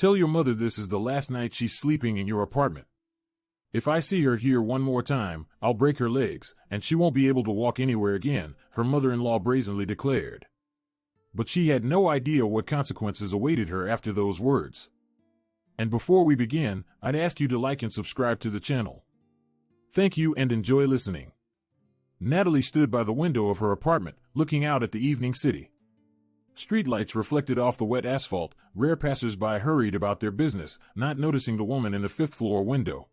Tell your mother this is the last night she's sleeping in your apartment. If I see her here one more time, I'll break her legs, and she won't be able to walk anywhere again," her mother-in-law brazenly declared. But she had no idea what consequences awaited her after those words. And before we begin, I'd ask you to like and subscribe to the channel. Thank you and enjoy listening. Natalie stood by the window of her apartment, looking out at the evening city. Streetlights reflected off the wet asphalt. Rare passers-by hurried about their business, not noticing the woman in the fifth-floor window.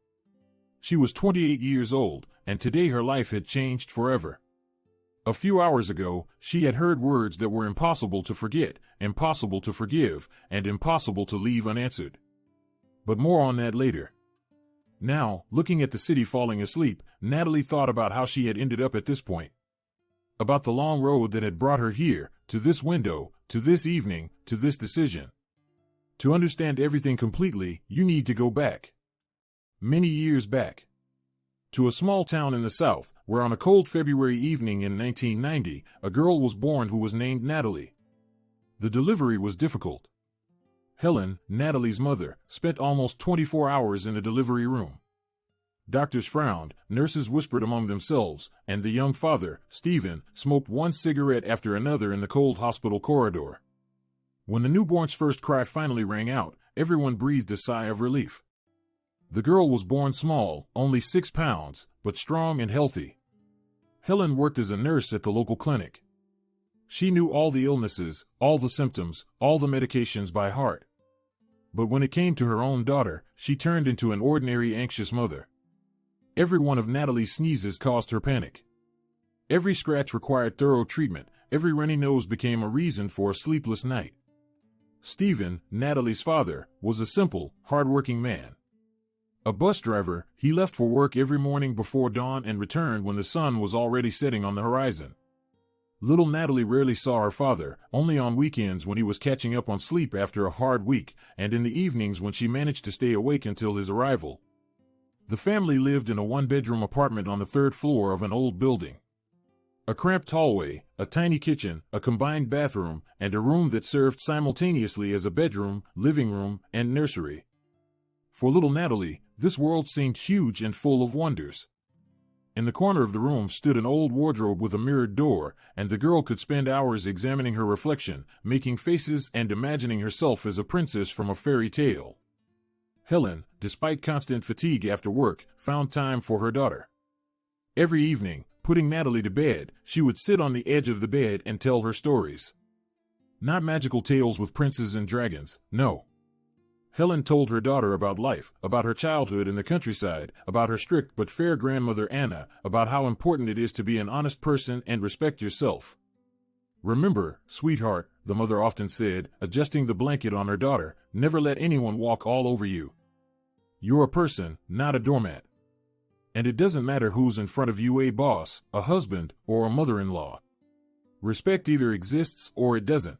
She was 28 years old, and today her life had changed forever. A few hours ago, she had heard words that were impossible to forget, impossible to forgive, and impossible to leave unanswered. But more on that later. Now, looking at the city falling asleep, Natalie thought about how she had ended up at this point. About the long road that had brought her here, to this window, to this evening, to this decision. To understand everything completely, you need to go back. Many years back. To a small town in the South, where on a cold February evening in 1990, a girl was born who was named Natalie. The delivery was difficult. Helen, Natalie's mother, spent almost 24 hours in the delivery room. Doctors frowned, nurses whispered among themselves, and the young father, Stephen, smoked one cigarette after another in the cold hospital corridor. When the newborn's first cry finally rang out, everyone breathed a sigh of relief. The girl was born small, only 6 pounds, but strong and healthy. Helen worked as a nurse at the local clinic. She knew all the illnesses, all the symptoms, all the medications by heart. But when it came to her own daughter, she turned into an ordinary anxious mother. Every one of Natalie's sneezes caused her panic. Every scratch required thorough treatment. Every runny nose became a reason for a sleepless night. Stephen, Natalie's father, was a simple, hard-working man. A bus driver, he left for work every morning before dawn and returned when the sun was already setting on the horizon. Little Natalie rarely saw her father, only on weekends when he was catching up on sleep after a hard week, and in the evenings when she managed to stay awake until his arrival. The family lived in a one-bedroom apartment on the 3rd floor of an old building. A cramped hallway, a tiny kitchen, a combined bathroom, and a room that served simultaneously as a bedroom, living room, and nursery. For little Natalie, this world seemed huge and full of wonders. In the corner of the room stood an old wardrobe with a mirrored door, and the girl could spend hours examining her reflection, making faces and imagining herself as a princess from a fairy tale. Helen, despite constant fatigue after work, found time for her daughter. Every evening, putting Natalie to bed, she would sit on the edge of the bed and tell her stories. Not magical tales with princes and dragons, no. Helen told her daughter about life, about her childhood in the countryside, about her strict but fair grandmother Anna, about how important it is to be an honest person and respect yourself. "Remember, sweetheart," the mother often said, adjusting the blanket on her daughter, "never let anyone walk all over you. You're a person, not a doormat. And it doesn't matter who's in front of you, a boss, a husband, or a mother-in-law. Respect either exists or it doesn't.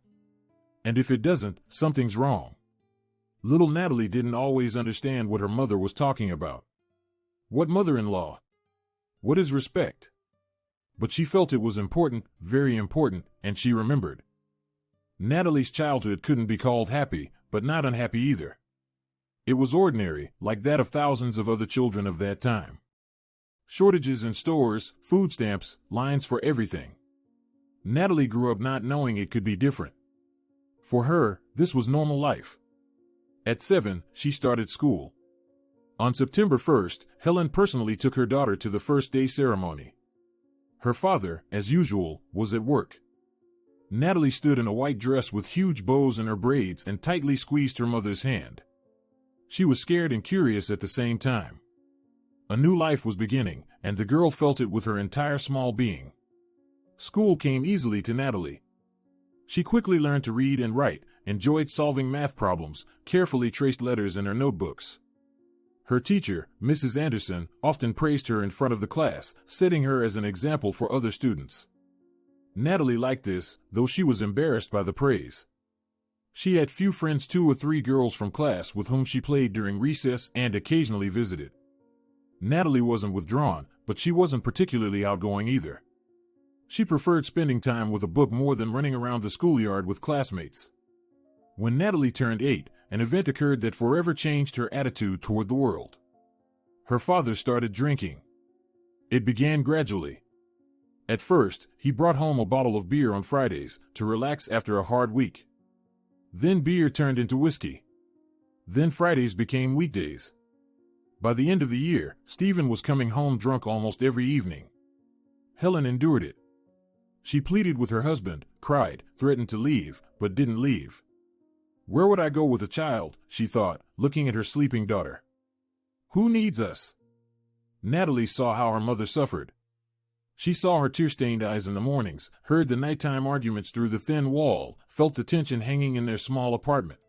And if it doesn't, something's wrong." Little Natalie didn't always understand what her mother was talking about. What mother-in-law? What is respect? But she felt it was important, very important, and she remembered. Natalie's childhood couldn't be called happy, but not unhappy either. It was ordinary, like that of thousands of other children of that time. Shortages in stores, food stamps, lines for everything. Natalie grew up not knowing it could be different. For her, this was normal life. At 7, she started school. On September 1st, Helen personally took her daughter to the first day ceremony. Her father, as usual, was at work. Natalie stood in a white dress with huge bows in her braids and tightly squeezed her mother's hand. She was scared and curious at the same time. A new life was beginning, and the girl felt it with her entire small being. School came easily to Natalie. She quickly learned to read and write, enjoyed solving math problems, carefully traced letters in her notebooks. Her teacher, Mrs. Anderson, often praised her in front of the class, setting her as an example for other students. Natalie liked this, though she was embarrassed by the praise. She had few friends, 2 or 3 girls from class with whom she played during recess and occasionally visited. Natalie wasn't withdrawn, but she wasn't particularly outgoing either. She preferred spending time with a book more than running around the schoolyard with classmates. When Natalie turned 8, an event occurred that forever changed her attitude toward the world. Her father started drinking. It began gradually. At first, he brought home a bottle of beer on Fridays to relax after a hard week. Then beer turned into whiskey. Then Fridays became weekdays. By the end of the year, Stephen was coming home drunk almost every evening. Helen endured it. She pleaded with her husband, cried, threatened to leave, but didn't leave. Where would I go with a child, she thought, looking at her sleeping daughter. Who needs us? Natalie saw how her mother suffered. She saw her tear-stained eyes in the mornings, heard the nighttime arguments through the thin wall, felt the tension hanging in their small apartment.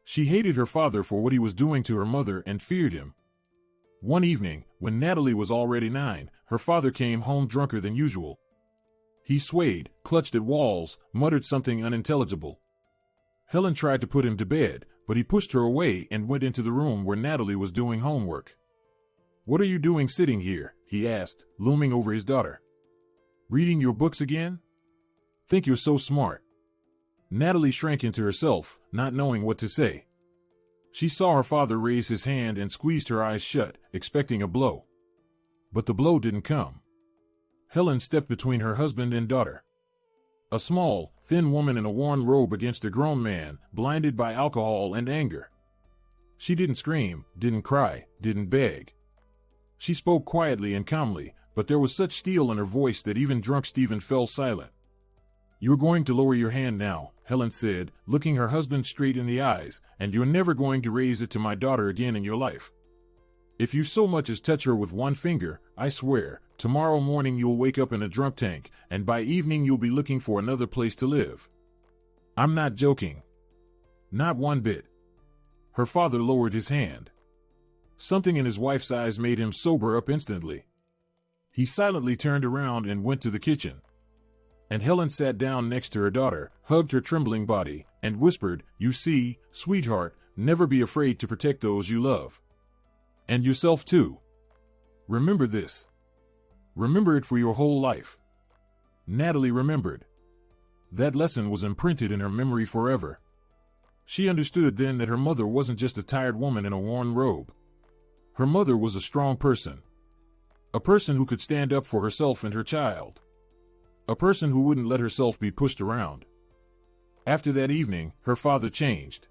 She hated her father for what he was doing to her mother and feared him. One evening, when Natalie was already 9, her father came home drunker than usual. He swayed, clutched at walls, muttered something unintelligible. Helen tried to put him to bed, but he pushed her away and went into the room where Natalie was doing homework. "What are you doing sitting here?" he asked, looming over his daughter. "Reading your books again? Think you're so smart." Natalie shrank into herself, not knowing what to say. She saw her father raise his hand and squeezed her eyes shut, expecting a blow. But the blow didn't come. Helen stepped between her husband and daughter. A small, thin woman in a worn robe against a grown man, blinded by alcohol and anger. She didn't scream, didn't cry, didn't beg. She spoke quietly and calmly, but there was such steel in her voice that even drunk Stephen fell silent. "You're going to lower your hand now," Helen said, looking her husband straight in the eyes, "and you're never going to raise it to my daughter again in your life. If you so much as touch her with one finger, I swear, tomorrow morning you'll wake up in a drunk tank, and by evening you'll be looking for another place to live." "I'm not joking." "Not one bit." Her father lowered his hand. Something in his wife's eyes made him sober up instantly. He silently turned around and went to the kitchen. And Helen sat down next to her daughter, hugged her trembling body, and whispered, "You see, sweetheart, never be afraid to protect those you love. And yourself too. Remember this. Remember it for your whole life." Natalie remembered. That lesson was imprinted in her memory forever. She understood then that her mother wasn't just a tired woman in a worn robe. Her mother was a strong person. A person who could stand up for herself and her child. A person who wouldn't let herself be pushed around. After that evening, her father changed.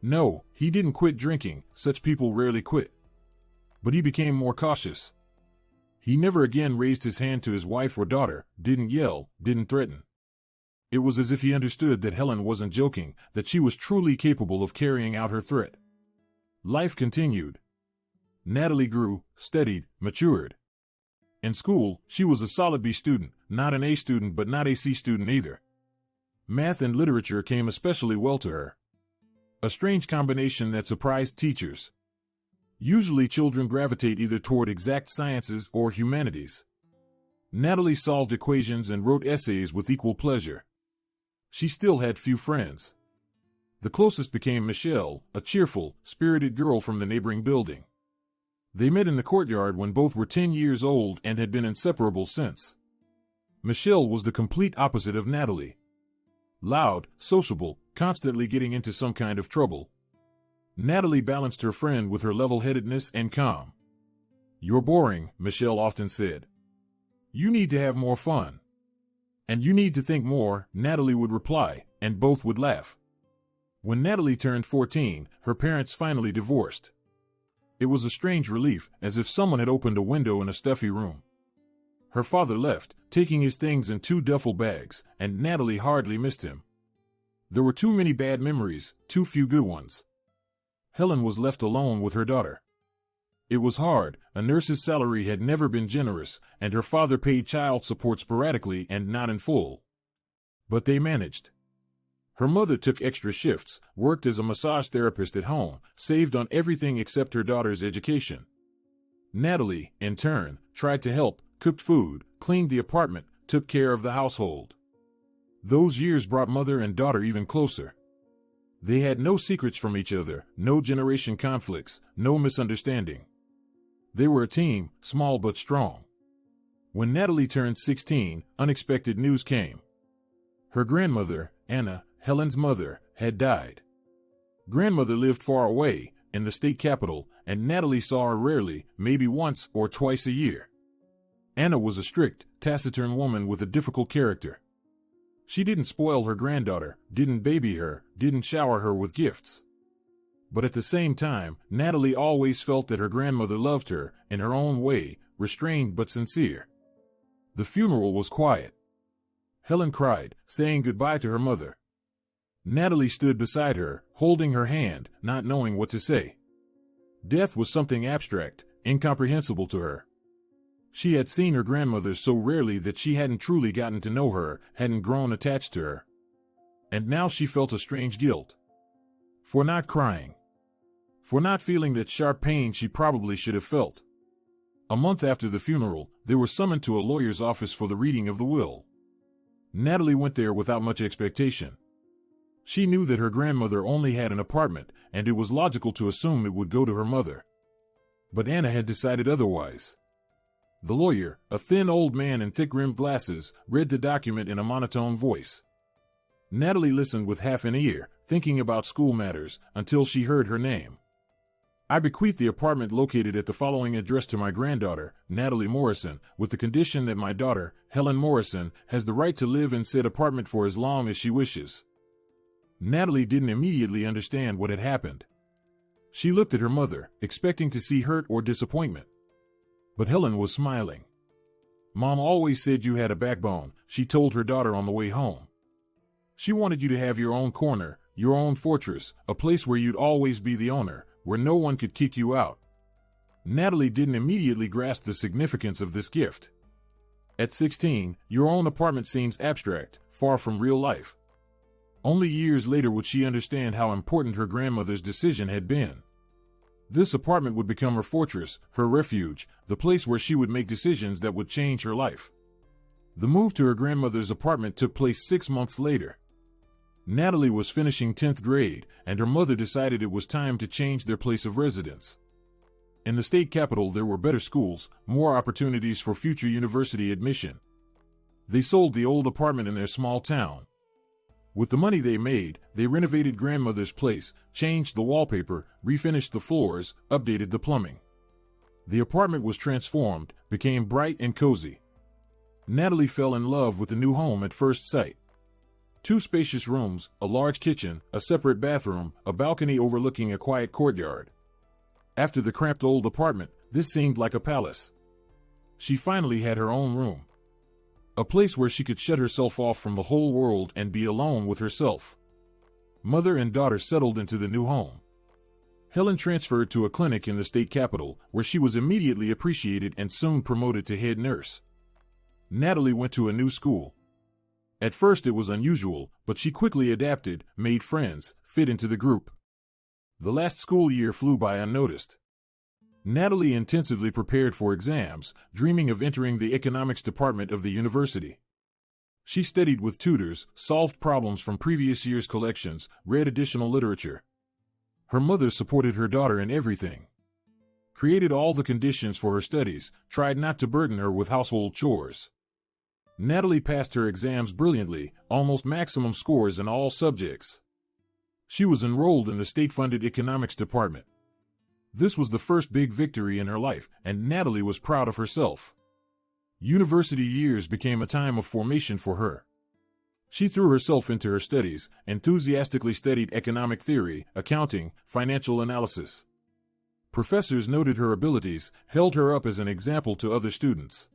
No, he didn't quit drinking, such people rarely quit. But he became more cautious. He never again raised his hand to his wife or daughter, didn't yell, didn't threaten. It was as if he understood that Helen wasn't joking, that she was truly capable of carrying out her threat. Life continued. Natalie grew, studied, matured. In school, she was a solid B student, not an A student but not a C student either. Math and literature came especially well to her. A strange combination that surprised teachers. Usually children gravitate either toward exact sciences or humanities. Natalie solved equations and wrote essays with equal pleasure. She still had few friends. The closest became Michelle, a cheerful, spirited girl from the neighboring building. They met in the courtyard when both were 10 years old and had been inseparable since. Michelle was the complete opposite of Natalie. Loud, sociable, constantly getting into some kind of trouble. Natalie balanced her friend with her level-headedness and calm. "You're boring," Michelle often said. "You need to have more fun." "And you need to think more," Natalie would reply, and both would laugh. When Natalie turned 14, her parents finally divorced. It was a strange relief, as if someone had opened a window in a stuffy room. Her father left, taking his things in 2 duffel bags, and Natalie hardly missed him. There were too many bad memories, too few good ones. Helen was left alone with her daughter. It was hard, a nurse's salary had never been generous, and her father paid child support sporadically and not in full. But they managed. Her mother took extra shifts, worked as a massage therapist at home, saved on everything except her daughter's education. Natalie, in turn, tried to help, cooked food, cleaned the apartment, took care of the household. Those years brought mother and daughter even closer. They had no secrets from each other, no generation conflicts, no misunderstanding. They were a team, small but strong. When Natalie turned 16, unexpected news came. Her grandmother, Anna, Helen's mother, had died. Grandmother lived far away, in the state capital, and Natalie saw her rarely, maybe once or twice a year. Anna was a strict, taciturn woman with a difficult character. She didn't spoil her granddaughter, didn't baby her, didn't shower her with gifts. But at the same time, Natalie always felt that her grandmother loved her, in her own way, restrained but sincere. The funeral was quiet. Helen cried, saying goodbye to her mother. Natalie stood beside her, holding her hand, not knowing what to say. Death was something abstract, incomprehensible to her. She had seen her grandmother so rarely that she hadn't truly gotten to know her, hadn't grown attached to her. And now she felt a strange guilt. For not crying. For not feeling that sharp pain she probably should have felt. A month after the funeral, they were summoned to a lawyer's office for the reading of the will. Natalie went there without much expectation. She knew that her grandmother only had an apartment, and it was logical to assume it would go to her mother. But Anna had decided otherwise. The lawyer, a thin old man in thick-rimmed glasses, read the document in a monotone voice. Natalie listened with half an ear, thinking about school matters, until she heard her name. I bequeath the apartment located at the following address to my granddaughter, Natalie Morrison, with the condition that my daughter, Helen Morrison, has the right to live in said apartment for as long as she wishes. Natalie didn't immediately understand what had happened. She looked at her mother, expecting to see hurt or disappointment. But Helen was smiling. Mom always said you had a backbone, she told her daughter on the way home. She wanted you to have your own corner, your own fortress, a place where you'd always be the owner, where no one could kick you out. Natalie didn't immediately grasp the significance of this gift. At 16, your own apartment seems abstract, far from real life. Only years later would she understand how important her grandmother's decision had been. This apartment would become her fortress, her refuge, the place where she would make decisions that would change her life. The move to her grandmother's apartment took place 6 months later. Natalie was finishing 10th grade, and her mother decided it was time to change their place of residence. In the state capital there were better schools, more opportunities for future university admission. They sold the old apartment in their small town. With the money they made, they renovated grandmother's place, changed the wallpaper, refinished the floors, updated the plumbing. The apartment was transformed, became bright and cozy. Natalie fell in love with the new home at first sight. 2 spacious rooms, a large kitchen, a separate bathroom, a balcony overlooking a quiet courtyard. After the cramped old apartment, this seemed like a palace. She finally had her own room. A place where she could shut herself off from the whole world and be alone with herself. Mother and daughter settled into the new home. Helen transferred to a clinic in the state capital, where she was immediately appreciated and soon promoted to head nurse. Natalie went to a new school. At first it was unusual, but she quickly adapted, made friends, fit into the group. The last school year flew by unnoticed. Natalie intensively prepared for exams, dreaming of entering the economics department of the university. She studied with tutors, solved problems from previous year's collections, read additional literature. Her mother supported her daughter in everything. Created all the conditions for her studies, tried not to burden her with household chores. Natalie passed her exams brilliantly, almost maximum scores in all subjects. She was enrolled in the state-funded economics department. This was the first big victory in her life, and Natalie was proud of herself. University years became a time of formation for her. She threw herself into her studies, enthusiastically studied economic theory, accounting, financial analysis. Professors noted her abilities, held her up as an example to other students.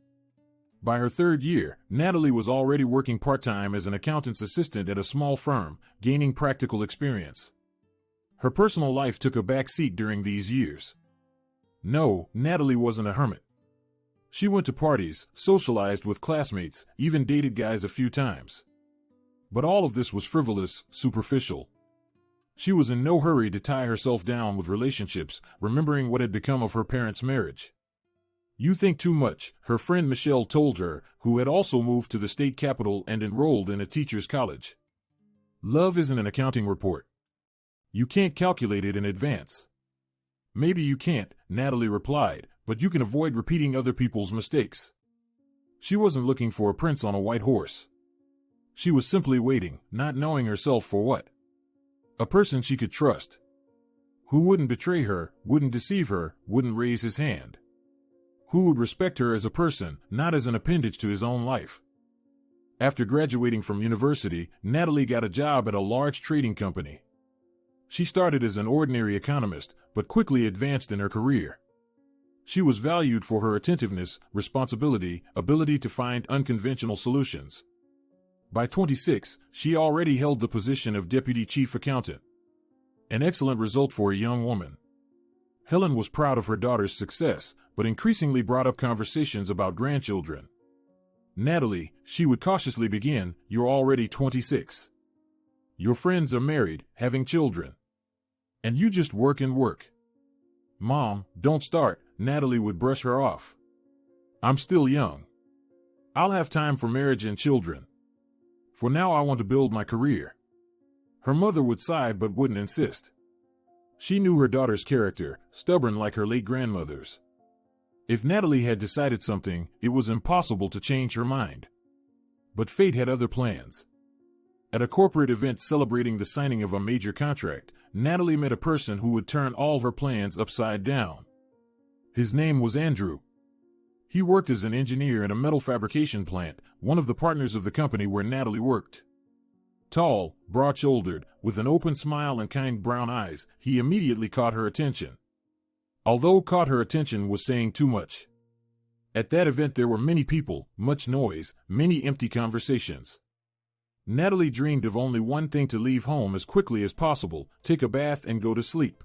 By her 3rd year, Natalie was already working part-time as an accountant's assistant at a small firm, gaining practical experience. Her personal life took a back seat during these years. No, Natalie wasn't a hermit. She went to parties, socialized with classmates, even dated guys a few times. But all of this was frivolous, superficial. She was in no hurry to tie herself down with relationships, remembering what had become of her parents' marriage. "You think too much," her friend Michelle told her, who had also moved to the state capital and enrolled in a teacher's college. "Love isn't an accounting report. You can't calculate it in advance." "Maybe you can't," Natalie replied, "but you can avoid repeating other people's mistakes." She wasn't looking for a prince on a white horse. She was simply waiting, not knowing herself for what. A person she could trust. Who wouldn't betray her, wouldn't deceive her, wouldn't raise his hand. Who would respect her as a person, not as an appendage to his own life. After graduating from university, Natalie got a job at a large trading company. She started as an ordinary economist, but quickly advanced in her career. She was valued for her attentiveness, responsibility, ability to find unconventional solutions. By 26, she already held the position of deputy chief accountant. An excellent result for a young woman. Helen was proud of her daughter's success, but increasingly brought up conversations about grandchildren. Natalie, she would cautiously begin, "You're already 26. Your friends are married, having children. And you just work and work." "Mom, don't start," Natalie would brush her off. "I'm still young. I'll have time for marriage and children. For now I want to build my career." Her mother would sigh but wouldn't insist. She knew her daughter's character, stubborn like her late grandmother's. If Natalie had decided something, it was impossible to change her mind. But fate had other plans. At a corporate event celebrating the signing of a major contract, Natalie met a person who would turn all her plans upside down. His name was Andrew. He worked as an engineer at a metal fabrication plant, one of the partners of the company where Natalie worked. Tall, broad-shouldered, with an open smile and kind brown eyes, he immediately caught her attention. Although caught her attention was saying too much. At that event there were many people, much noise, many empty conversations. Natalie dreamed of only one thing: to leave home as quickly as possible, take a bath and go to sleep.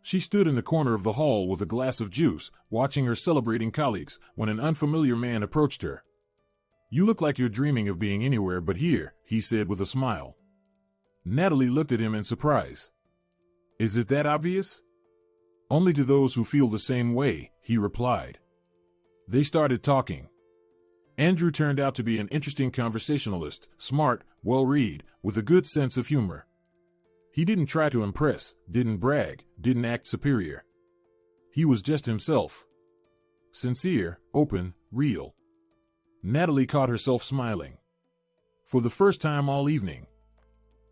She stood in the corner of the hall with a glass of juice, watching her celebrating colleagues, when an unfamiliar man approached her. "You look like you're dreaming of being anywhere but here," he said with a smile. Natalie looked at him in surprise. "Is it that obvious?" "Only to those who feel the same way," he replied. They started talking. Andrew turned out to be an interesting conversationalist, smart, well-read, with a good sense of humor. He didn't try to impress, didn't brag, didn't act superior. He was just himself. Sincere, open, real. Natalie caught herself smiling. For the first time all evening.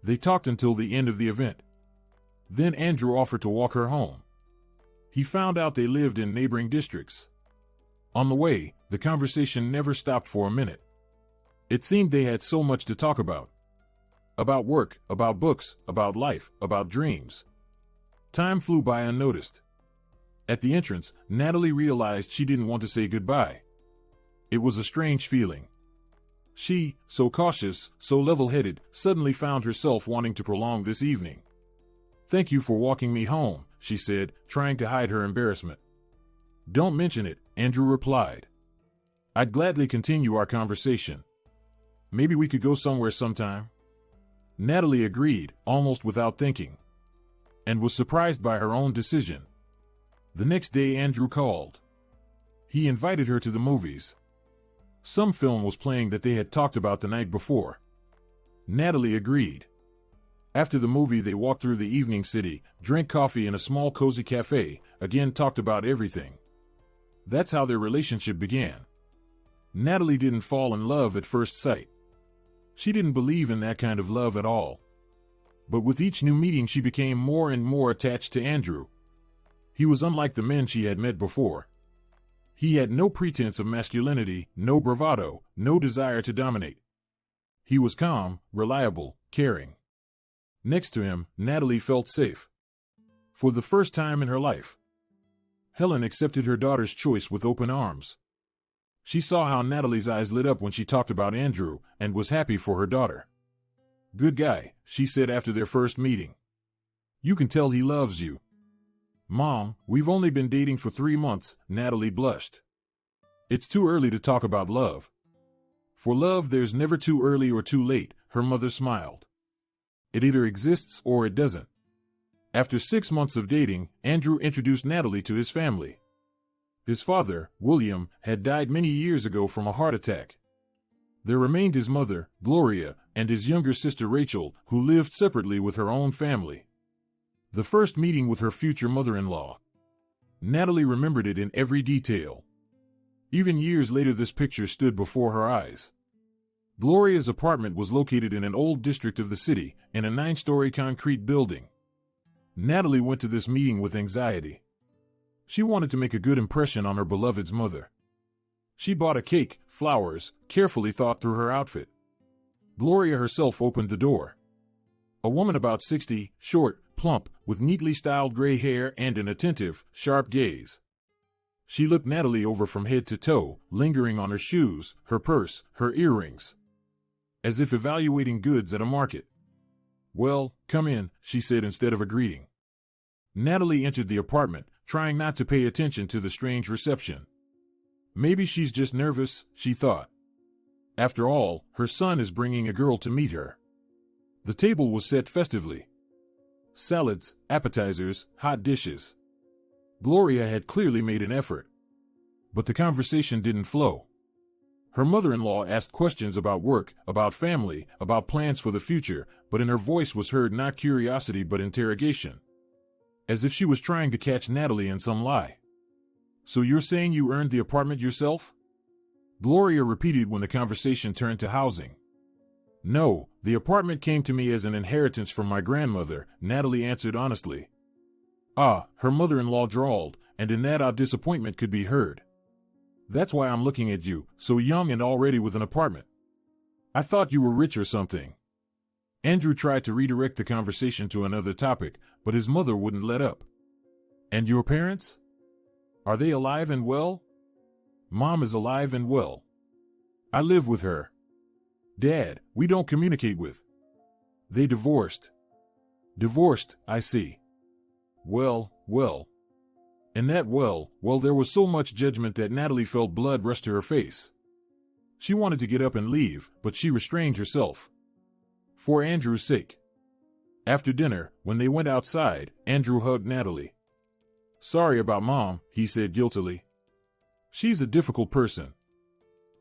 They talked until the end of the event. Then Andrew offered to walk her home. He found out they lived in neighboring districts. On the way, the conversation never stopped for a minute. It seemed they had so much to talk about. About work, about books, about life, about dreams. Time flew by unnoticed. At the entrance, Natalie realized she didn't want to say goodbye. It was a strange feeling. She, so cautious, so level-headed, suddenly found herself wanting to prolong this evening. "Thank you for walking me home," she said, trying to hide her embarrassment. "Don't mention it," Andrew replied. "I'd gladly continue our conversation. Maybe we could go somewhere sometime." Natalie agreed, almost without thinking, and was surprised by her own decision. The next day Andrew called. He invited her to the movies. Some film was playing that they had talked about the night before. Natalie agreed. After the movie they walked through the evening city, drank coffee in a small cozy cafe, again talked about everything. That's how their relationship began. Natalie didn't fall in love at first sight. She didn't believe in that kind of love at all. But with each new meeting she became more and more attached to Andrew. He was unlike the men she had met before. He had no pretense of masculinity, no bravado, no desire to dominate. He was calm, reliable, caring. Next to him, Natalie felt safe. For the first time in her life, Helen accepted her daughter's choice with open arms. She saw how Natalie's eyes lit up when she talked about Andrew, and was happy for her daughter. "Good guy," she said after their first meeting. "You can tell he loves you." "Mom, we've only been dating for 3 months," Natalie blushed. "It's too early to talk about love." "For love there's never too early or too late," her mother smiled. "It either exists or it doesn't." After 6 months of dating, Andrew introduced Natalie to his family. His father, William, had died many years ago from a heart attack. There remained his mother, Gloria, and his younger sister Rachel, who lived separately with her own family. The first meeting with her future mother-in-law. Natalie remembered it in every detail. Even years later this picture stood before her eyes. Gloria's apartment was located in an old district of the city, in a 9-story concrete building. Natalie went to this meeting with anxiety. She wanted to make a good impression on her beloved's mother. She bought a cake, flowers, carefully thought through her outfit. Gloria herself opened the door. A woman about 60, short, plump, with neatly styled gray hair and an attentive, sharp gaze. She looked Natalie over from head to toe, lingering on her shoes, her purse, her earrings, as if evaluating goods at a market. "Well, come in," she said instead of a greeting. Natalie entered the apartment, trying not to pay attention to the strange reception. Maybe she's just nervous, she thought. After all, her son is bringing a girl to meet her. The table was set festively. Salads, appetizers, hot dishes. Gloria had clearly made an effort. But the conversation didn't flow. Her mother-in-law asked questions about work, about family, about plans for the future, but in her voice was heard not curiosity but interrogation. As if she was trying to catch Natalie in some lie. "So you're saying you earned the apartment yourself?" Gloria repeated when the conversation turned to housing. "No, the apartment came to me as an inheritance from my grandmother," Natalie answered honestly. "Ah," her mother-in-law drawled, and in that disappointment could be heard. "That's why I'm looking at you, so young and already with an apartment. I thought you were rich or something." Andrew tried to redirect the conversation to another topic, but his mother wouldn't let up. "And your parents? Are they alive and well?" "Mom is alive and well. I live with her. Dad, we don't communicate with. They divorced." "Divorced, I see. Well. And that well, there was so much judgment that Natalie felt blood rush to her face. She wanted to get up and leave, but she restrained herself. For Andrew's sake. After dinner, when they went outside, Andrew hugged Natalie. "Sorry about Mom," he said guiltily. "She's a difficult person.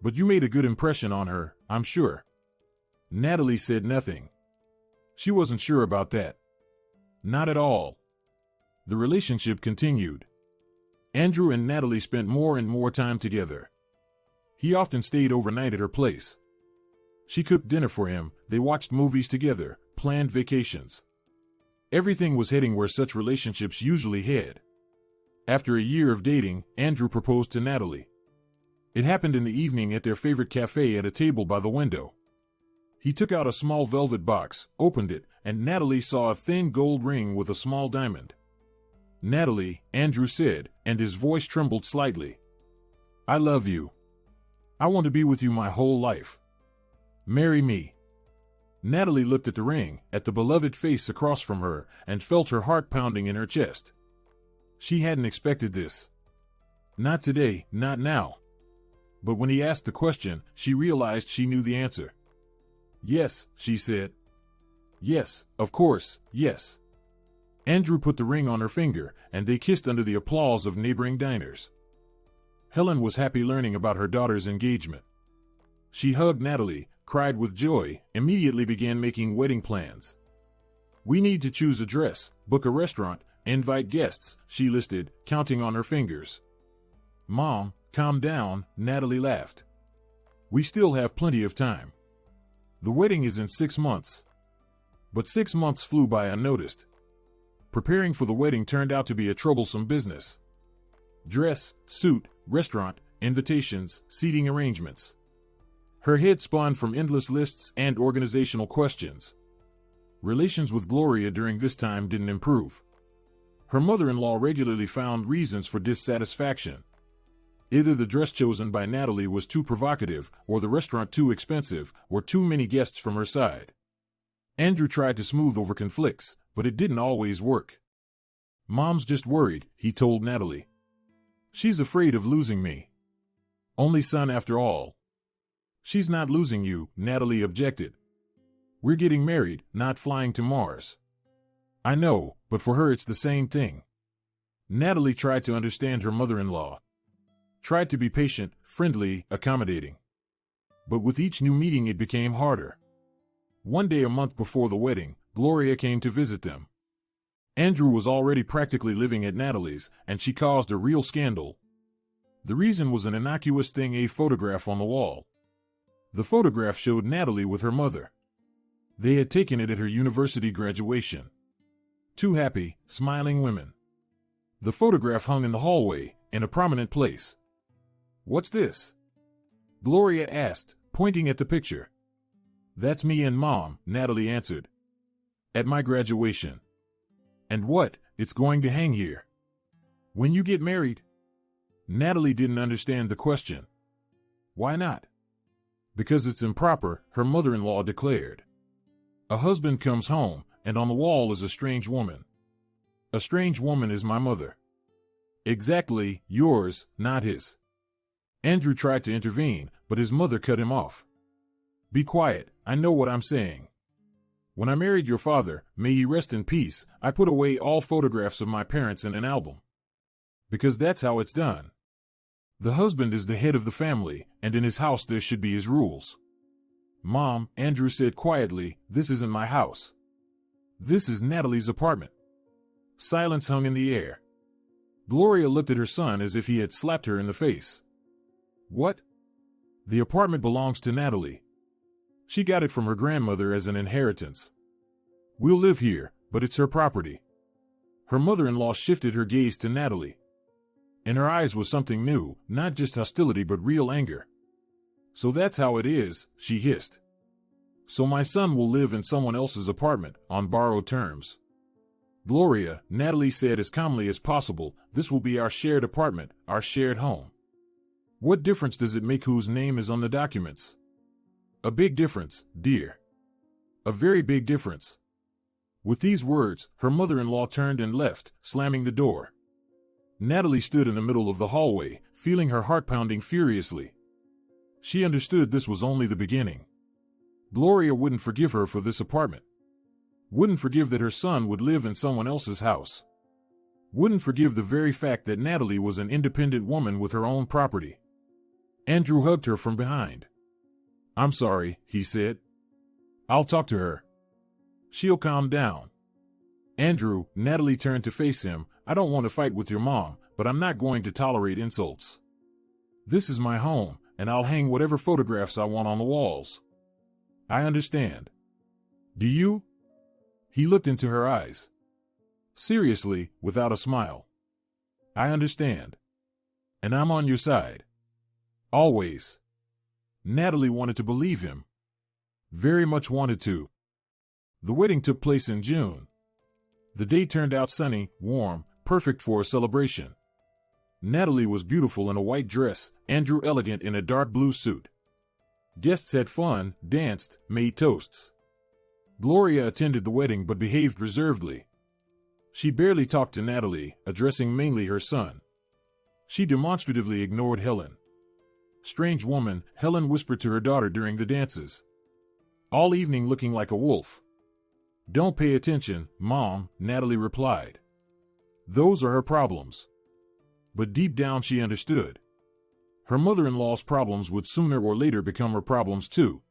But you made a good impression on her, I'm sure." Natalie said nothing. She wasn't sure about that. Not at all. The relationship continued. Andrew and Natalie spent more and more time together. He often stayed overnight at her place. She cooked dinner for him, they watched movies together, planned vacations. Everything was heading where such relationships usually head. After a year of dating, Andrew proposed to Natalie. It happened in the evening at their favorite cafe at a table by the window. He took out a small velvet box, opened it, and Natalie saw a thin gold ring with a small diamond. "Natalie," Andrew said, and his voice trembled slightly. "I love you. I want to be with you my whole life. Marry me." Natalie looked at the ring, at the beloved face across from her, and felt her heart pounding in her chest. She hadn't expected this. Not today, not now. But when he asked the question, she realized she knew the answer. "Yes," she said. "Yes, of course, yes." Andrew put the ring on her finger, and they kissed under the applause of neighboring diners. Helen was happy learning about her daughter's engagement. She hugged Natalie, cried with joy, immediately began making wedding plans. "We need to choose a dress, book a restaurant, invite guests," she listed, counting on her fingers. "Mom, calm down," Natalie laughed. "We still have plenty of time. The wedding is in 6 months." But 6 months flew by unnoticed. Preparing for the wedding turned out to be a troublesome business. Dress, suit, restaurant, invitations, seating arrangements. Her head spun from endless lists and organizational questions. Relations with Gloria during this time didn't improve. Her mother-in-law regularly found reasons for dissatisfaction. Either the dress chosen by Natalie was too provocative, or the restaurant too expensive, or too many guests from her side. Andrew tried to smooth over conflicts, but it didn't always work. "Mom's just worried," he told Natalie. "She's afraid of losing me. Only son after all." "She's not losing you," Natalie objected. "We're getting married, not flying to Mars." "I know, but for her it's the same thing." Natalie tried to understand her mother-in-law. Tried to be patient, friendly, accommodating. But with each new meeting it became harder. One day a month before the wedding, Gloria came to visit them. Andrew was already practically living at Natalie's, and she caused a real scandal. The reason was an innocuous thing, a photograph on the wall. The photograph showed Natalie with her mother. They had taken it at her university graduation. Two happy, smiling women. The photograph hung in the hallway, in a prominent place. "What's this?" Gloria asked, pointing at the picture. "That's me and Mom," Natalie answered. "At my graduation." "And what, it's going to hang here? When you get married?" Natalie didn't understand the question. "Why not?" "Because it's improper," her mother-in-law declared. "A husband comes home, and on the wall is a strange woman. A strange woman is my mother." "Exactly, yours, not his." Andrew tried to intervene, but his mother cut him off. "Be quiet, I know what I'm saying. When I married your father, may he rest in peace, I put away all photographs of my parents in an album. Because that's how it's done. The husband is the head of the family, and in his house there should be his rules." "Mom," Andrew said quietly, "this isn't my house. This is Natalie's apartment." Silence hung in the air. Gloria looked at her son as if he had slapped her in the face. "What?" "The apartment belongs to Natalie. She got it from her grandmother as an inheritance. We'll live here, but it's her property." Her mother-in-law shifted her gaze to Natalie. In her eyes was something new, not just hostility but real anger. "So that's how it is," she hissed. "So my son will live in someone else's apartment, on borrowed terms." "Gloria," Natalie said as calmly as possible, "this will be our shared apartment, our shared home. What difference does it make whose name is on the documents?" "A big difference, dear. A very big difference." With these words, her mother-in-law turned and left, slamming the door. Natalie stood in the middle of the hallway, feeling her heart pounding furiously. She understood this was only the beginning. Gloria wouldn't forgive her for this apartment. Wouldn't forgive that her son would live in someone else's house. Wouldn't forgive the very fact that Natalie was an independent woman with her own property. Andrew hugged her from behind. "I'm sorry," he said. "I'll talk to her. She'll calm down." "Andrew," Natalie turned to face him, "I don't want to fight with your mom, but I'm not going to tolerate insults. This is my home, and I'll hang whatever photographs I want on the walls. I understand. Do you?" He looked into her eyes. Seriously, without a smile. "I understand. And I'm on your side. Always." Natalie wanted to believe him. Very much wanted to. The wedding took place in June. The day turned out sunny, warm, perfect for a celebration. Natalie was beautiful in a white dress, Andrew elegant in a dark blue suit. Guests had fun, danced, made toasts. Gloria attended the wedding but behaved reservedly. She barely talked to Natalie, addressing mainly her son. She demonstratively ignored Helen. "Strange woman," Helen whispered to her daughter during the dances. "All evening looking like a wolf." "Don't pay attention, Mom," Natalie replied. Those are her problems. But deep down she understood. Her mother-in-law's problems would sooner or later become her problems too.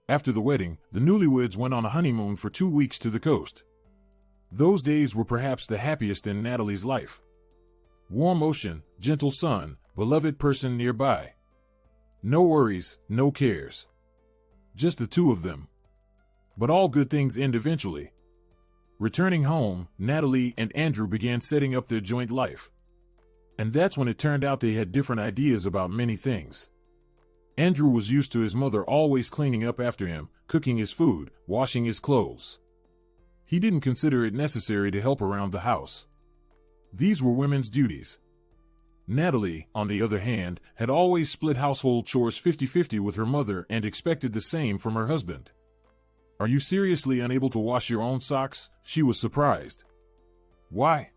After the wedding, the newlyweds went on a honeymoon for 2 weeks to the coast. Those days were perhaps the happiest in Natalie's life. Warm ocean, gentle sun, beloved person nearby. No worries, no cares. Just the two of them. But all good things end eventually. Returning home, Natalie and Andrew began setting up their joint life. And that's when it turned out they had different ideas about many things. Andrew was used to his mother always cleaning up after him, cooking his food, washing his clothes. He didn't consider it necessary to help around the house. These were women's duties. Natalie, on the other hand, had always split household chores 50-50 with her mother and expected the same from her husband. "Are you seriously unable to wash your own socks?" She was surprised. "Why?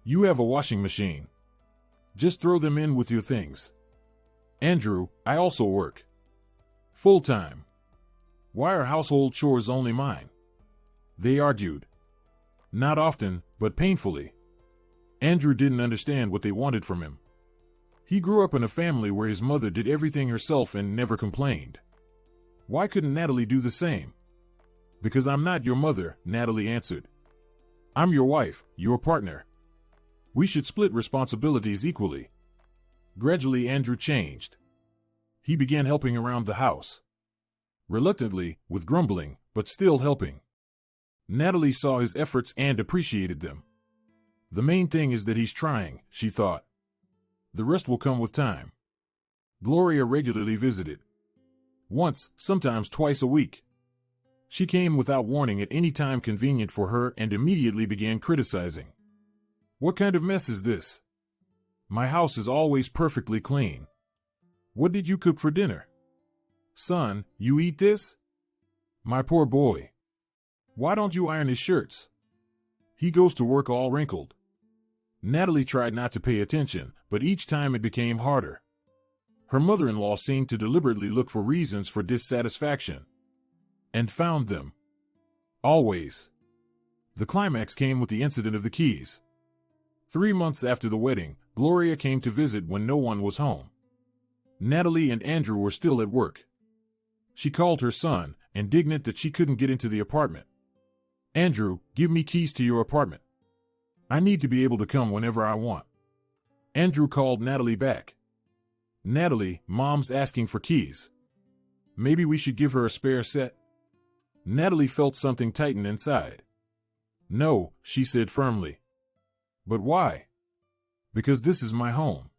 You have a washing machine. Just throw them in with your things." "Andrew, I also work. Full-time. Why are household chores only mine?" They argued. Not often, but painfully. Andrew didn't understand what they wanted from him. He grew up in a family where his mother did everything herself and never complained. Why couldn't Natalie do the same? "Because I'm not your mother," Natalie answered. "I'm your wife, your partner. We should split responsibilities equally." Gradually Andrew changed. He began helping around the house. Reluctantly, with grumbling, but still helping. Natalie saw his efforts and appreciated them. The main thing is that he's trying, she thought. The rest will come with time. Gloria regularly visited. Once, sometimes twice a week. She came without warning at any time convenient for her and immediately began criticizing. What kind of mess is this? My house is always perfectly clean. What did you cook for dinner? Son, you eat this? My poor boy. Why don't you iron his shirts? He goes to work all wrinkled. Natalie tried not to pay attention, but each time it became harder. Her mother-in-law seemed to deliberately look for reasons for dissatisfaction. And found them. Always. The climax came with the incident of the keys. 3 months after the wedding, Gloria came to visit when no one was home. Natalie and Andrew were still at work. She called her son, indignant that she couldn't get into the apartment. Andrew, give me keys to your apartment. I need to be able to come whenever I want. Andrew called Natalie back. Natalie, Mom's asking for keys. Maybe we should give her a spare set? Natalie felt something tighten inside. No, she said firmly. But why? Because this is my home.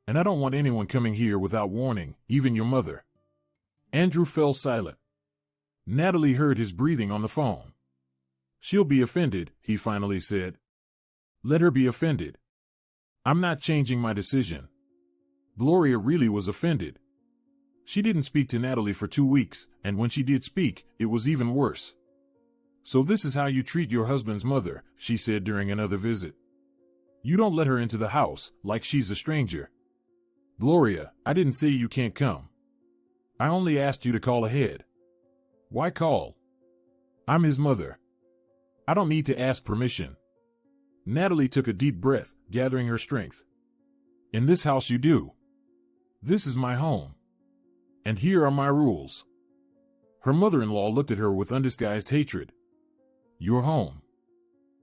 And I don't want anyone coming here without warning, even your mother. Andrew fell silent. Natalie heard his breathing on the phone. She'll be offended, he finally said. Let her be offended. I'm not changing my decision. Gloria really was offended. She didn't speak to Natalie for 2 weeks, and when she did speak, it was even worse. So this is how you treat your husband's mother, she said during another visit. You don't let her into the house, like she's a stranger. Gloria, I didn't say you can't come. I only asked you to call ahead. Why call? I'm his mother. I don't need to ask permission. Natalie took a deep breath, gathering her strength. In this house you do. This is my home. And here are my rules. Her mother-in-law looked at her with undisguised hatred. You're home.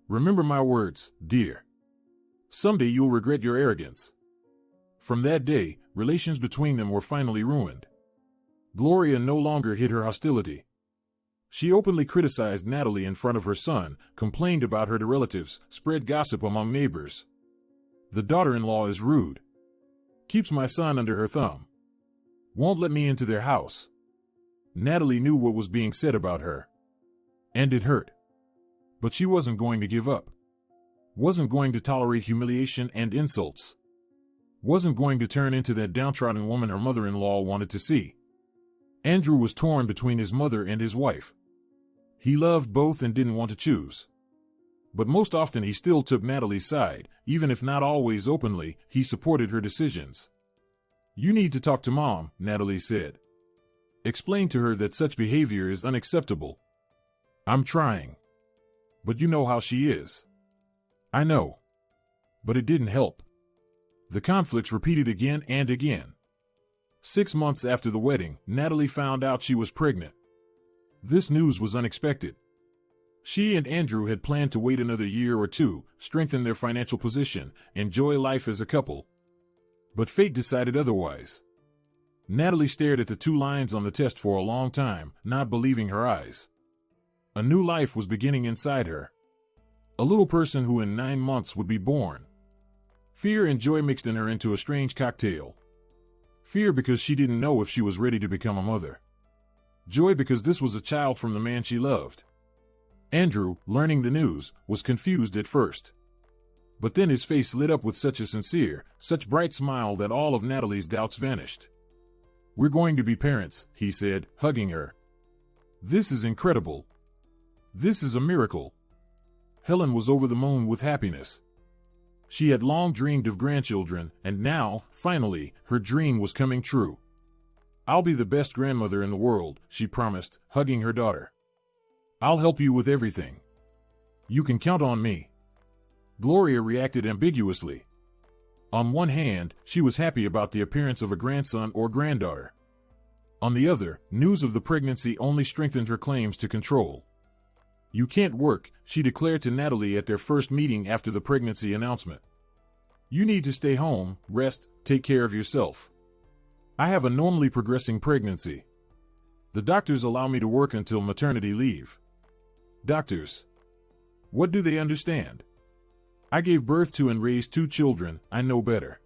Remember my words, dear. Someday you'll regret your arrogance. From that day, relations between them were finally ruined. Gloria no longer hid her hostility. She openly criticized Natalie in front of her son, complained about her to relatives, spread gossip among neighbors. The daughter-in-law is rude. Keeps my son under her thumb. Won't let me into their house. Natalie knew what was being said about her. And it hurt. But she wasn't going to give up. Wasn't going to tolerate humiliation and insults. Wasn't going to turn into that downtrodden woman her mother-in-law wanted to see. Andrew was torn between his mother and his wife. He loved both and didn't want to choose. But most often he still took Natalie's side, even if not always openly, he supported her decisions. You need to talk to Mom, Natalie said. Explain to her that such behavior is unacceptable. I'm trying. But you know how she is. I know. But it didn't help. The conflicts repeated again and again. 6 months after the wedding, Natalie found out she was pregnant. This news was unexpected. She and Andrew had planned to wait another year or two, strengthen their financial position, enjoy life as a couple. But fate decided otherwise. Natalie stared at the 2 lines on the test for a long time, not believing her eyes. A new life was beginning inside her. A little person who in 9 months would be born. Fear and joy mixed in her into a strange cocktail. Fear because she didn't know if she was ready to become a mother. Joy because this was a child from the man she loved. Andrew, learning the news, was confused at first. But then his face lit up with such a sincere, such bright smile that all of Natalie's doubts vanished. We're going to be parents, he said, hugging her. This is incredible. This is a miracle. Helen was over the moon with happiness. She had long dreamed of grandchildren, and now, finally, her dream was coming true. I'll be the best grandmother in the world, she promised, hugging her daughter. I'll help you with everything. You can count on me. Gloria reacted ambiguously. On one hand, she was happy about the appearance of a grandson or granddaughter. On the other, news of the pregnancy only strengthened her claims to control. You can't work, she declared to Natalie at their first meeting after the pregnancy announcement. You need to stay home, rest, take care of yourself. I have a normally progressing pregnancy. The doctors allow me to work until maternity leave. Doctors. What do they understand? I gave birth to and raised 2 children, I know better.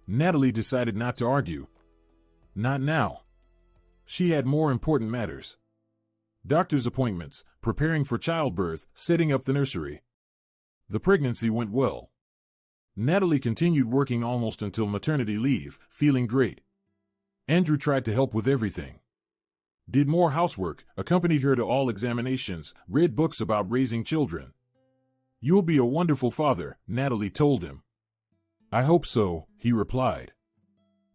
Natalie decided not to argue. Not now. She had more important matters. Doctor's appointments, preparing for childbirth, setting up the nursery. The pregnancy went well. Natalie continued working almost until maternity leave, feeling great. Andrew tried to help with everything. Did more housework, accompanied her to all examinations, read books about raising children. You'll be a wonderful father, Natalie told him. I hope so, he replied.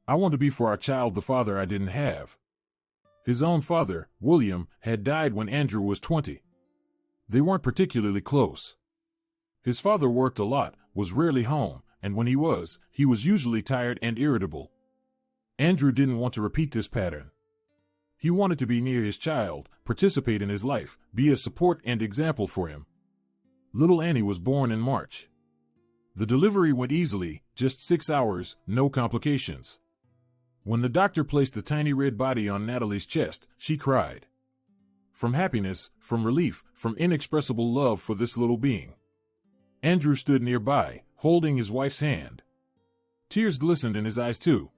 I want to be for our child the father I didn't have. His own father, William, had died when Andrew was 20. They weren't particularly close. His father worked a lot, was rarely home, and when he was usually tired and irritable. Andrew didn't want to repeat this pattern. He wanted to be near his child, participate in his life, be a support and example for him. Little Annie was born in March. The delivery went easily, just 6 hours, no complications. When the doctor placed the tiny red body on Natalie's chest, she cried. From happiness, from relief, from inexpressible love for this little being. Andrew stood nearby, holding his wife's hand. Tears glistened in his eyes too.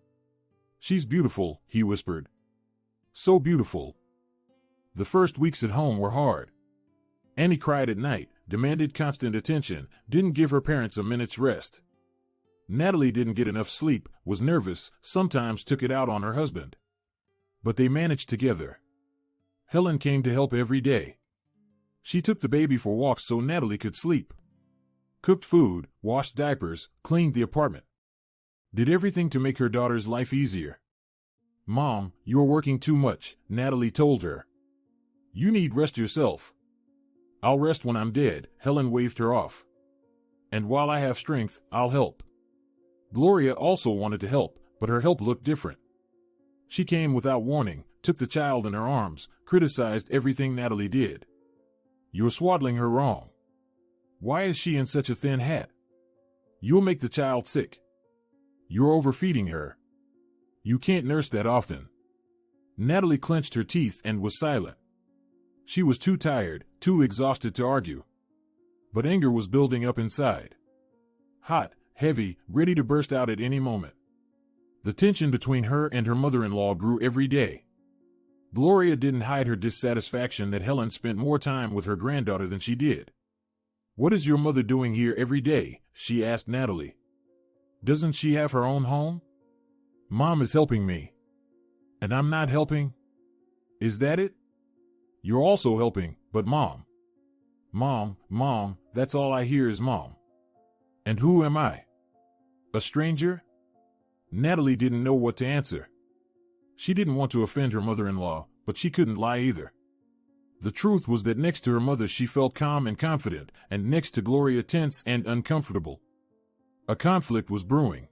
She's beautiful, he whispered. So beautiful. The first weeks at home were hard. Annie cried at night, demanded constant attention, didn't give her parents a minute's rest. Natalie didn't get enough sleep, was nervous, sometimes took it out on her husband. But they managed together. Helen came to help every day. She took the baby for walks so Natalie could sleep. Cooked food, washed diapers, cleaned the apartment. Did everything to make her daughter's life easier. Mom, you're working too much, Natalie told her. You need rest yourself. I'll rest when I'm dead, Helen waved her off. And while I have strength, I'll help. Gloria also wanted to help, but her help looked different. She came without warning, took the child in her arms, criticized everything Natalie did. You're swaddling her wrong. Why is she in such a thin hat? You'll make the child sick. You're overfeeding her. You can't nurse that often. Natalie clenched her teeth and was silent. She was too tired, too exhausted to argue. But anger was building up inside. Hot, heavy, ready to burst out at any moment. The tension between her and her mother-in-law grew every day. Gloria didn't hide her dissatisfaction that Helen spent more time with her granddaughter than she did. What is your mother doing here every day? She asked Natalie. Doesn't she have her own home? Mom is helping me. And I'm not helping? Is that it? You're also helping, but Mom. Mom, that's all I hear is Mom. And who am I? A stranger? Natalie didn't know what to answer. She didn't want to offend her mother-in-law, but she couldn't lie either. The truth was that next to her mother she felt calm and confident, and next to Gloria tense and uncomfortable. A conflict was brewing.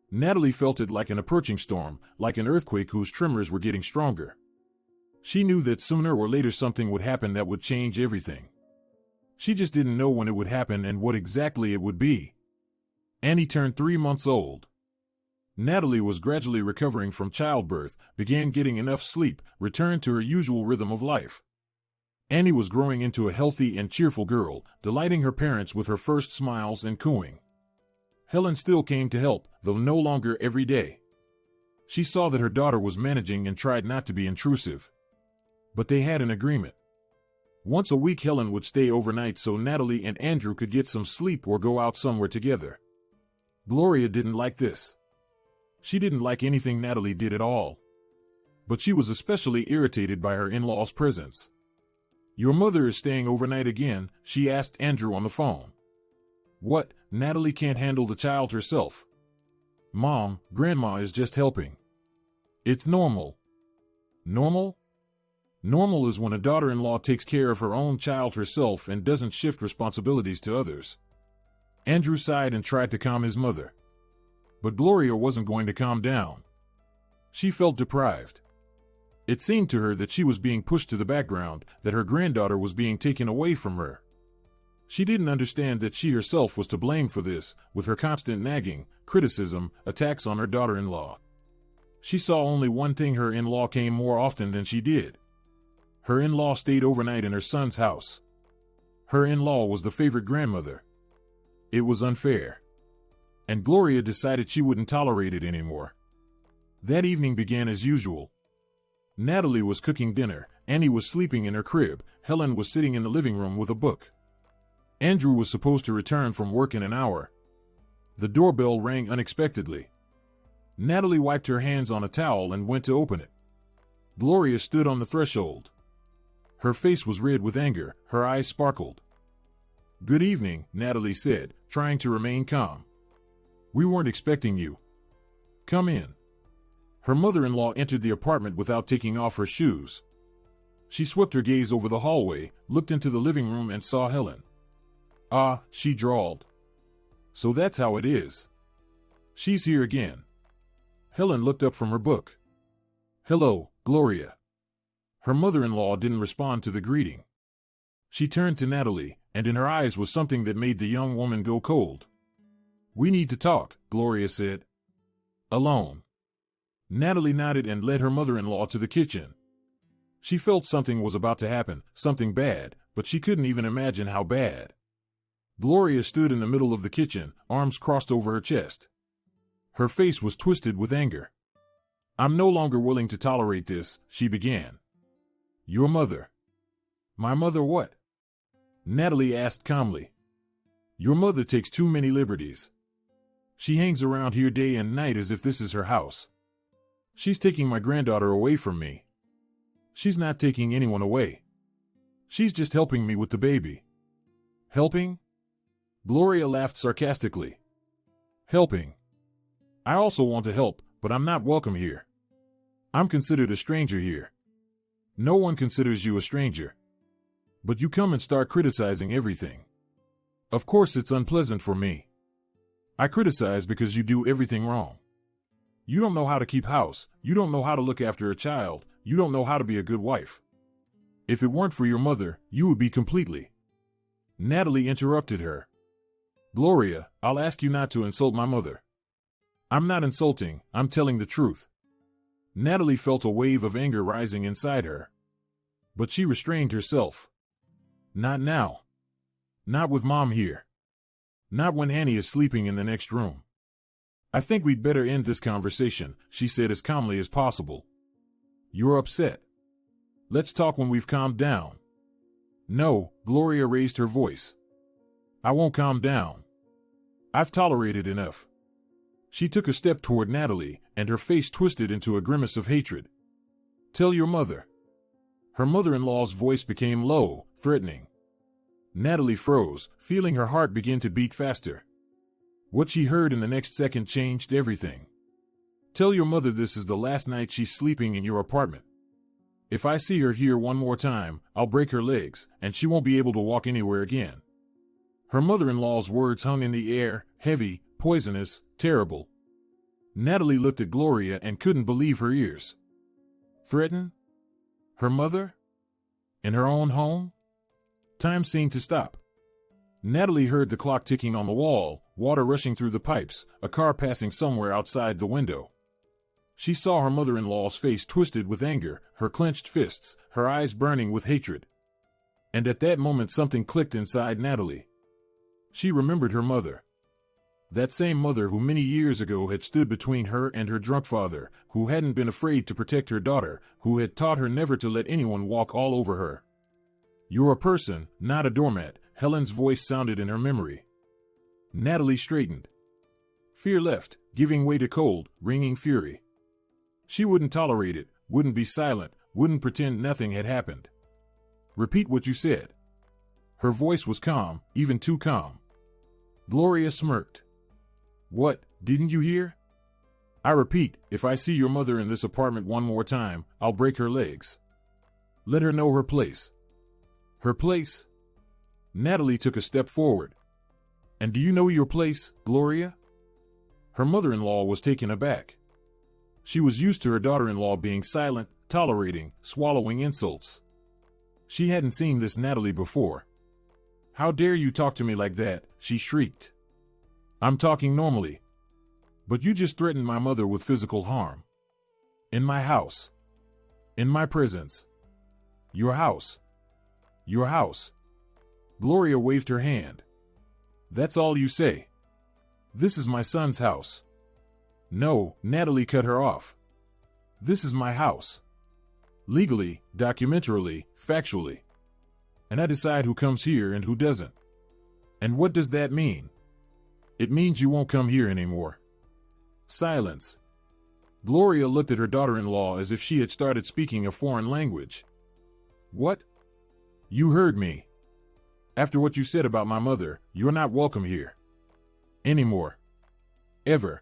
Natalie felt it like an approaching storm, like an earthquake whose tremors were getting stronger. She knew that sooner or later something would happen that would change everything. She just didn't know when it would happen and what exactly it would be. Annie turned 3 months old. Natalie was gradually recovering from childbirth, began getting enough sleep, returned to her usual rhythm of life. Annie was growing into a healthy and cheerful girl, delighting her parents with her first smiles and cooing. Helen still came to help, though no longer every day. She saw that her daughter was managing and tried not to be intrusive. But they had an agreement. Once a week Helen would stay overnight so Natalie and Andrew could get some sleep or go out somewhere together. Gloria didn't like this. She didn't like anything Natalie did at all. But she was especially irritated by her in-laws' presence. Your mother is staying overnight again, she asked Andrew on the phone. What, Natalie can't handle the child herself? Mom, Grandma is just helping. It's normal. Normal? Normal is when a daughter-in-law takes care of her own child herself and doesn't shift responsibilities to others. Andrew sighed and tried to calm his mother. But Gloria wasn't going to calm down. She felt deprived. It seemed to her that she was being pushed to the background, that her granddaughter was being taken away from her. She didn't understand that she herself was to blame for this, with her constant nagging, criticism, attacks on her daughter-in-law. She saw only one thing: her in-law came more often than she did. Her in-law stayed overnight in her son's house. Her in-law was the favorite grandmother. It was unfair. And Gloria decided she wouldn't tolerate it anymore. That evening began as usual. Natalie was cooking dinner, Annie was sleeping in her crib, Helen was sitting in the living room with a book. Andrew was supposed to return from work in an hour. The doorbell rang unexpectedly. Natalie wiped her hands on a towel and went to open it. Gloria stood on the threshold. Her face was red with anger, her eyes sparkled. "Good evening," Natalie said, trying to remain calm. "We weren't expecting you. Come in." Her mother-in-law entered the apartment without taking off her shoes. She swept her gaze over the hallway, looked into the living room and saw Helen. "Ah," she drawled. "So that's how it is. She's here again." Helen looked up from her book. "Hello, Gloria." Her mother-in-law didn't respond to the greeting. She turned to Natalie, and in her eyes was something that made the young woman go cold. "We need to talk," Gloria said. "Alone?" Natalie nodded and led her mother-in-law to the kitchen. She felt something was about to happen, something bad, but she couldn't even imagine how bad. Gloria stood in the middle of the kitchen, arms crossed over her chest. Her face was twisted with anger. "I'm no longer willing to tolerate this," she began. "Your mother." "My mother what?" Natalie asked calmly. "Your mother takes too many liberties. She hangs around here day and night as if this is her house. She's taking my granddaughter away from me. She's not taking anyone away. She's just helping me with the baby." "Helping?" Gloria laughed sarcastically. "Helping? I also want to help, but I'm not welcome here. I'm considered a stranger here. No one considers you a stranger. But you come and start criticizing everything. Of course it's unpleasant for me. I criticize because you do everything wrong. You don't know how to keep house, you don't know how to look after a child, you don't know how to be a good wife. If it weren't for your mother, you would be completely..." Natalie interrupted her. "Gloria, I'll ask you not to insult my mother." "I'm not insulting, I'm telling the truth." Natalie felt a wave of anger rising inside her. But she restrained herself. "Not now. Not with Mom here. Not when Annie is sleeping in the next room. I think we'd better end this conversation," she said as calmly as possible. "You're upset. Let's talk when we've calmed down." "No," Gloria raised her voice. "I won't calm down. I've tolerated enough." She took a step toward Natalie, and her face twisted into a grimace of hatred. "Tell your mother." Her mother-in-law's voice became low, threatening. Natalie froze, feeling her heart begin to beat faster. What she heard in the next second changed everything. "Tell your mother this is the last night she's sleeping in your apartment. If I see her here one more time, I'll break her legs, and she won't be able to walk anywhere again." Her mother-in-law's words hung in the air, heavy, poisonous, terrible. Natalie looked at Gloria and couldn't believe her ears. Threaten? Her mother? In her own home? Time seemed to stop. Natalie heard the clock ticking on the wall, water rushing through the pipes, a car passing somewhere outside the window. She saw her mother-in-law's face twisted with anger, her clenched fists, her eyes burning with hatred. And at that moment something clicked inside Natalie. She remembered her mother. That same mother who many years ago had stood between her and her drunk father, who hadn't been afraid to protect her daughter, who had taught her never to let anyone walk all over her. "You're a person, not a doormat," Helen's voice sounded in her memory. Natalie straightened. Fear left, giving way to cold, ringing fury. She wouldn't tolerate it, wouldn't be silent, wouldn't pretend nothing had happened. "Repeat what you said." Her voice was calm, even too calm. Gloria smirked. "What, didn't you hear? I repeat, if I see your mother in this apartment one more time, I'll break her legs. Let her know her place." "Her place?" Natalie took a step forward. "And do you know your place, Gloria?" Her mother-in-law was taken aback. She was used to her daughter-in-law being silent, tolerating, swallowing insults. She hadn't seen this Natalie before. "How dare you talk to me like that?" she shrieked. "I'm talking normally. But you just threatened my mother with physical harm. In my house. In my presence. Your house. Your house. Gloria waved her hand. That's all you say? This is my son's house. No, Natalie cut her off. This is my house. Legally, documentarily, factually. And I decide who comes here and who doesn't. And what does that mean? It means you won't come here anymore. Silence. Gloria looked at her daughter-in-law as if she had started speaking a foreign language. What? You heard me. After what you said about my mother, you're not welcome here. Anymore. Ever.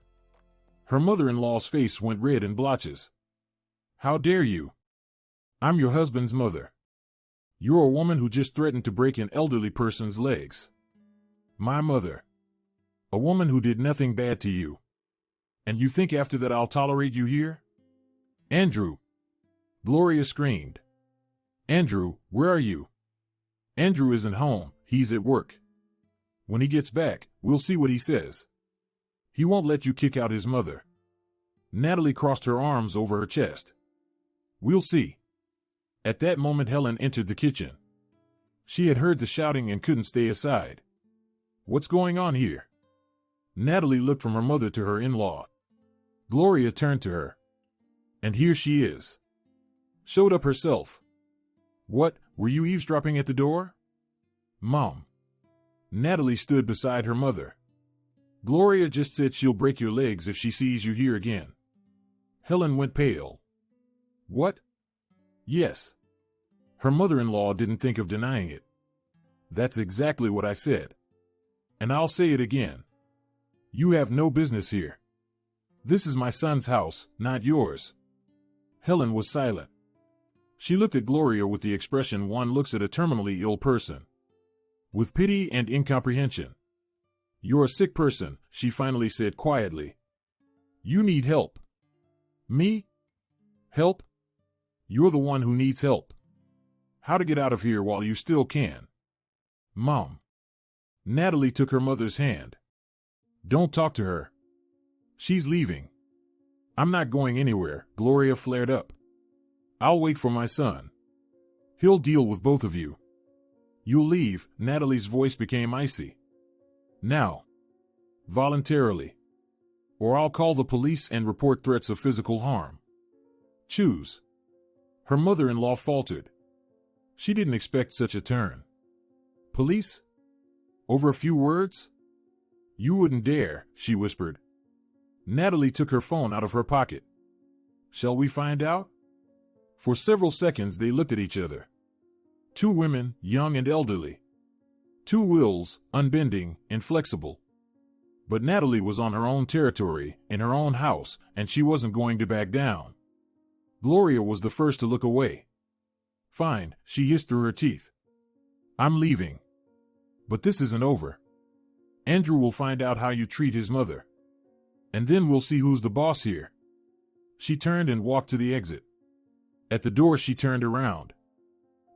Her mother-in-law's face went red in blotches. How dare you? I'm your husband's mother. You're a woman who just threatened to break an elderly person's legs. My mother. A woman who did nothing bad to you. And you think after that I'll tolerate you here? Andrew. Gloria screamed. Andrew, where are you? Andrew isn't home, he's at work. When he gets back, we'll see what he says. He won't let you kick out his mother. Natalie crossed her arms over her chest. We'll see. At that moment Helen entered the kitchen. She had heard the shouting and couldn't stay aside. What's going on here? Natalie looked from her mother to her in-law. Gloria turned to her. And here she is. Showed up herself. What, were you eavesdropping at the door? Mom. Natalie stood beside her mother. Gloria just said she'll break your legs if she sees you here again. Helen went pale. What? Yes. Her mother-in-law didn't think of denying it. That's exactly what I said. And I'll say it again. You have no business here. This is my son's house, not yours. Helen was silent. She looked at Gloria with the expression one looks at a terminally ill person. With pity and incomprehension. You're a sick person, she finally said quietly. You need help. Me? Help? You're the one who needs help. How to get out of here while you still can. Mom. Natalie took her mother's hand. Don't talk to her. She's leaving. I'm not going anywhere, Gloria flared up. I'll wait for my son. He'll deal with both of you. You'll leave, Natalie's voice became icy. Now. Voluntarily. Or I'll call the police and report threats of physical harm. Choose. Her mother-in-law faltered. She didn't expect such a turn. Police? Over a few words? You wouldn't dare, she whispered. Natalie took her phone out of her pocket. Shall we find out? For several seconds they looked at each other. Two women, young and elderly. Two wills, unbending, inflexible. But Natalie was on her own territory, in her own house, and she wasn't going to back down. Gloria was the first to look away. Fine, she hissed through her teeth. I'm leaving. But this isn't over. Andrew will find out how you treat his mother. And then we'll see who's the boss here. She turned and walked to the exit. At the door she turned around.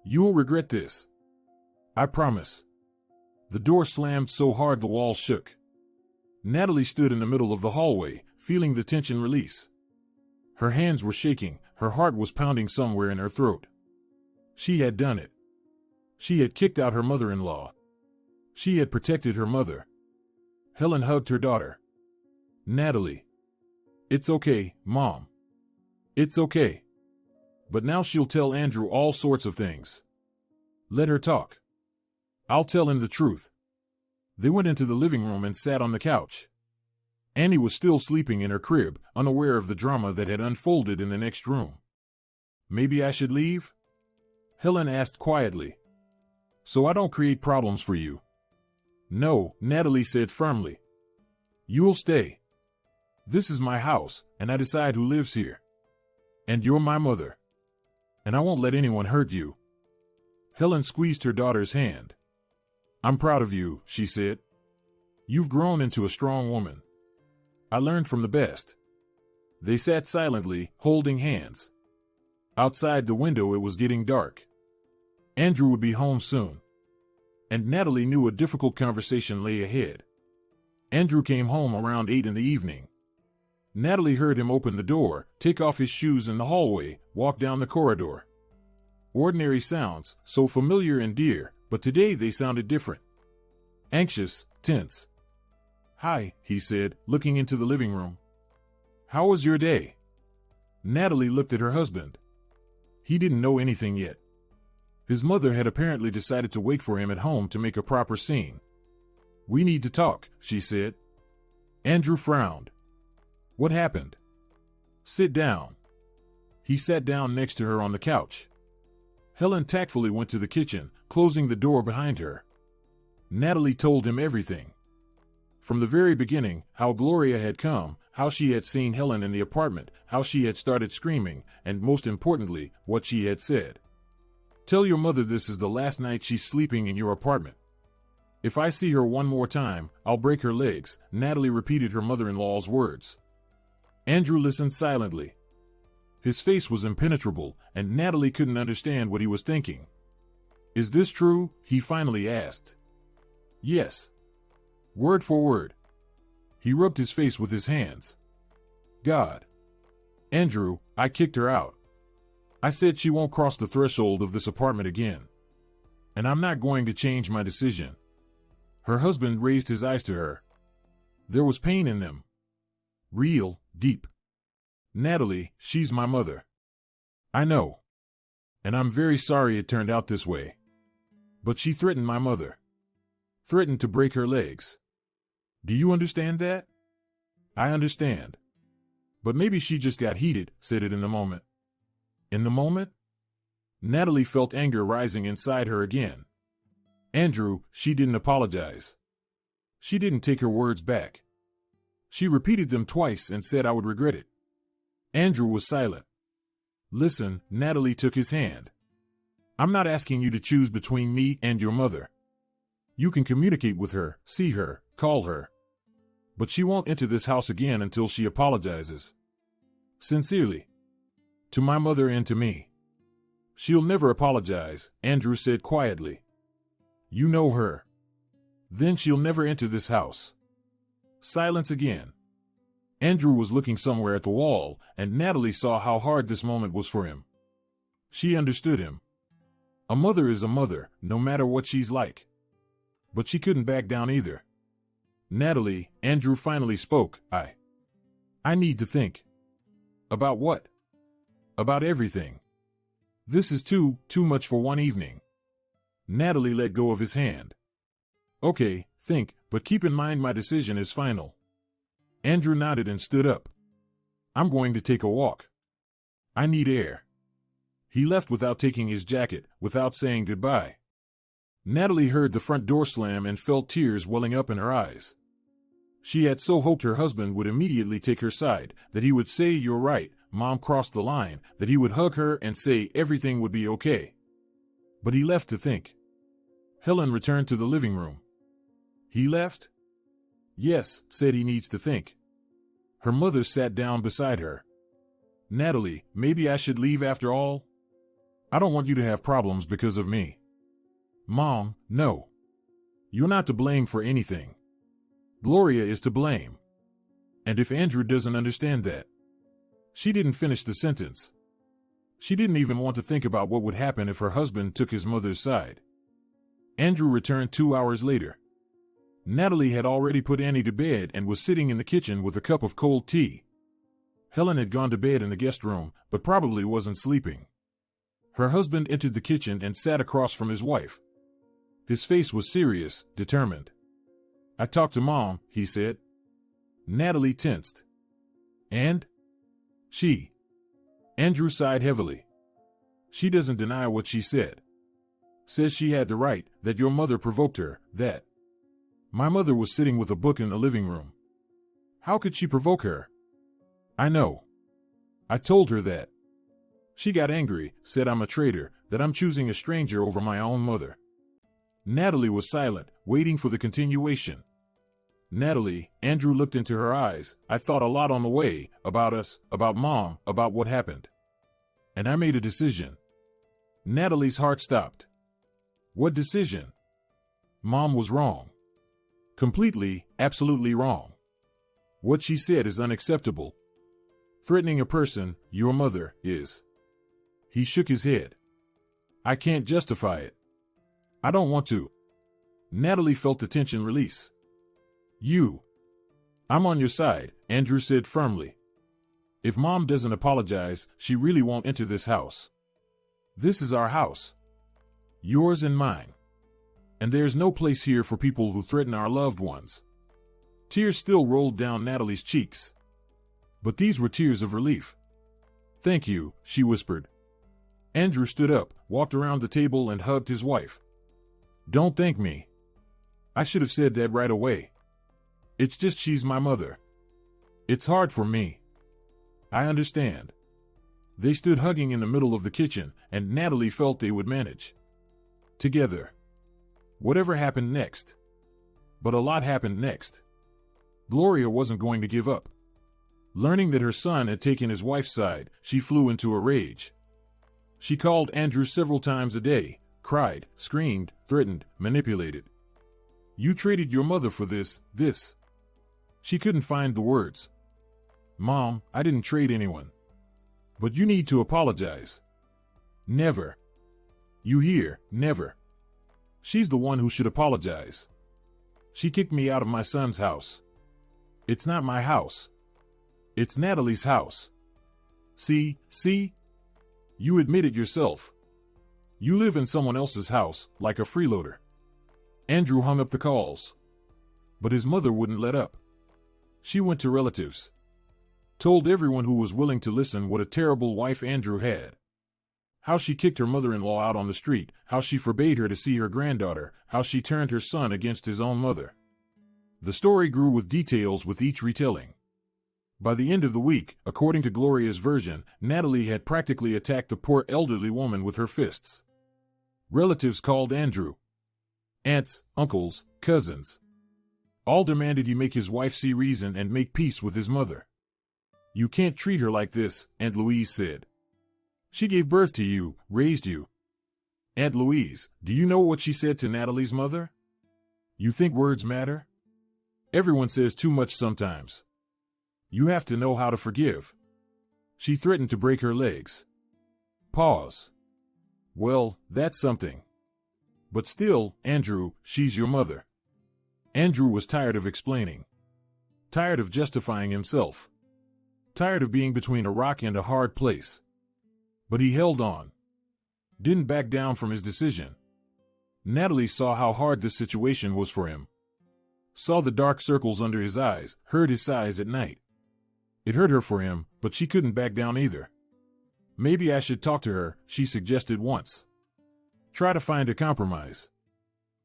You'll regret this. I promise. The door slammed so hard the walls shook. Natalie stood in the middle of the hallway, feeling the tension release. Her hands were shaking, her heart was pounding somewhere in her throat. She had done it. She had kicked out her mother-in-law. She had protected her mother. Helen hugged her daughter. Natalie. It's okay, Mom. It's okay. But now she'll tell Andrew all sorts of things. Let her talk. I'll tell him the truth. They went into the living room and sat on the couch. Annie was still sleeping in her crib, unaware of the drama that had unfolded in the next room. Maybe I should leave? Helen asked quietly. So I don't create problems for you. No, Natalie said firmly. You'll stay. This is my house, and I decide who lives here. And you're my mother. And I won't let anyone hurt you. Helen squeezed her daughter's hand. I'm proud of you, she said. You've grown into a strong woman. I learned from the best. They sat silently, holding hands. Outside the window it was getting dark. Andrew would be home soon. And Natalie knew a difficult conversation lay ahead. Andrew came home around 8 in the evening. Natalie heard him open the door, take off his shoes in the hallway, walk down the corridor. Ordinary sounds, so familiar and dear, but today they sounded different. Anxious, tense. "Hi," he said, looking into the living room. "How was your day?" Natalie looked at her husband. He didn't know anything yet. His mother had apparently decided to wait for him at home to make a proper scene. "We need to talk," she said. Andrew frowned. "What happened?" "Sit down." He sat down next to her on the couch. Helen tactfully went to the kitchen, closing the door behind her. Natalie told him everything. From the very beginning, how Gloria had come, how she had seen Helen in the apartment, how she had started screaming, and most importantly, what she had said. "Tell your mother this is the last night she's sleeping in your apartment. If I see her one more time, I'll break her legs," Natalie repeated her mother-in-law's words. Andrew listened silently. His face was impenetrable, and Natalie couldn't understand what he was thinking. "Is this true?" he finally asked. "Yes. Word for word." He rubbed his face with his hands. "God. Andrew, I kicked her out. I said she won't cross the threshold of this apartment again. And I'm not going to change my decision." Her husband raised his eyes to her. There was pain in them. Real, deep. "Natalie, she's my mother. I know. And I'm very sorry it turned out this way. But she threatened my mother. Threatened to break her legs. Do you understand that?" "I understand. But maybe she just got heated," said it in the moment. In the moment? Natalie felt anger rising inside her again. "Andrew, she didn't apologize. She didn't take her words back. She repeated them twice and said I would regret it." Andrew was silent. "Listen," Natalie took his hand. "I'm not asking you to choose between me and your mother. You can communicate with her, see her, call her. But she won't enter this house again until she apologizes. Sincerely. To my mother and to me." "She'll never apologize," Andrew said quietly. "You know her. Then she'll never enter this house." Silence again. Andrew was looking somewhere at the wall, and Natalie saw how hard this moment was for him. She understood him. A mother is a mother, no matter what she's like. But she couldn't back down either. "Natalie," Andrew finally spoke, I need to think." "About what?" "About everything. This is too much for one evening." Natalie let go of his hand. "Okay, think, but keep in mind my decision is final." Andrew nodded and stood up. "I'm going to take a walk. I need air." He left without taking his jacket, without saying goodbye. Natalie heard the front door slam and felt tears welling up in her eyes. She had so hoped her husband would immediately take her side, that he would say, "You're right, Mom crossed the line," that he would hug her and say everything would be okay. But he left to think. Helen returned to the living room. "He left?" "Yes," said he needs to think. Her mother sat down beside her. "Natalie, maybe I should leave after all? I don't want you to have problems because of me." "Mom, no. You're not to blame for anything. Gloria is to blame. And if Andrew doesn't understand that..." She didn't finish the sentence. She didn't even want to think about what would happen if her husband took his mother's side. Andrew returned 2 hours later. Natalie had already put Annie to bed and was sitting in the kitchen with a cup of cold tea. Helen had gone to bed in the guest room, but probably wasn't sleeping. Her husband entered the kitchen and sat across from his wife. His face was serious, determined. "I talked to Mom," he said. Natalie tensed. "And?" "She." Andrew sighed heavily. "She doesn't deny what she said. Says she had the right, that your mother provoked her, that. My mother was sitting with a book in the living room. How could she provoke her?" "I know. I told her that. She got angry, said I'm a traitor, that I'm choosing a stranger over my own mother." Natalie was silent, waiting for the continuation. "Natalie," Andrew looked into her eyes, "I thought a lot on the way, about us, about Mom, about what happened. And I made a decision." Natalie's heart stopped. "What decision?" "Mom was wrong. Completely, absolutely wrong. What she said is unacceptable. Threatening a person, your mother, is. He shook his head. I can't justify it. I don't want to. Natalie felt the tension release. I'm on your side, Andrew said firmly. If Mom doesn't apologize, she really won't enter this house. This is our house. Yours and mine. And there's no place here for people who threaten our loved ones. Tears still rolled down Natalie's cheeks. But these were tears of relief. Thank you, she whispered. Andrew stood up, walked around the table and hugged his wife. Don't thank me. I should have said that right away. It's just she's my mother. It's hard for me. I understand. They stood hugging in the middle of the kitchen, and Natalie felt they would manage. Together. Whatever happened next. But a lot happened next. Gloria wasn't going to give up. Learning that her son had taken his wife's side, she flew into a rage. She called Andrew several times a day, cried, screamed, threatened, manipulated. You traded your mother for this. She couldn't find the words. Mom, I didn't trade anyone. But you need to apologize. Never. You hear, never. She's the one who should apologize. She kicked me out of my son's house. It's not my house. It's Natalie's house. See? You admit it yourself. You live in someone else's house, like a freeloader. Andrew hung up the calls. But his mother wouldn't let up. She went to relatives. Told everyone who was willing to listen what a terrible wife Andrew had. How she kicked her mother-in-law out on the street, how she forbade her to see her granddaughter, how she turned her son against his own mother. The story grew with details with each retelling. By the end of the week, according to Gloria's version, Natalie had practically attacked the poor elderly woman with her fists. Relatives called Andrew. Aunts, uncles, cousins. All demanded he make his wife see reason and make peace with his mother. You can't treat her like this, Aunt Louise said. She gave birth to you, raised you. Aunt Louise, do you know what she said to Natalie's mother? You think words matter? Everyone says too much sometimes. You have to know how to forgive. She threatened to break her legs. Pause. Well, that's something. But still, Andrew, she's your mother. Andrew was tired of explaining. Tired of justifying himself. Tired of being between a rock and a hard place. But he held on. Didn't back down from his decision. Natalie saw how hard this situation was for him. Saw the dark circles under his eyes, heard his sighs at night. It hurt her for him, but she couldn't back down either. Maybe I should talk to her, she suggested once. Try to find a compromise.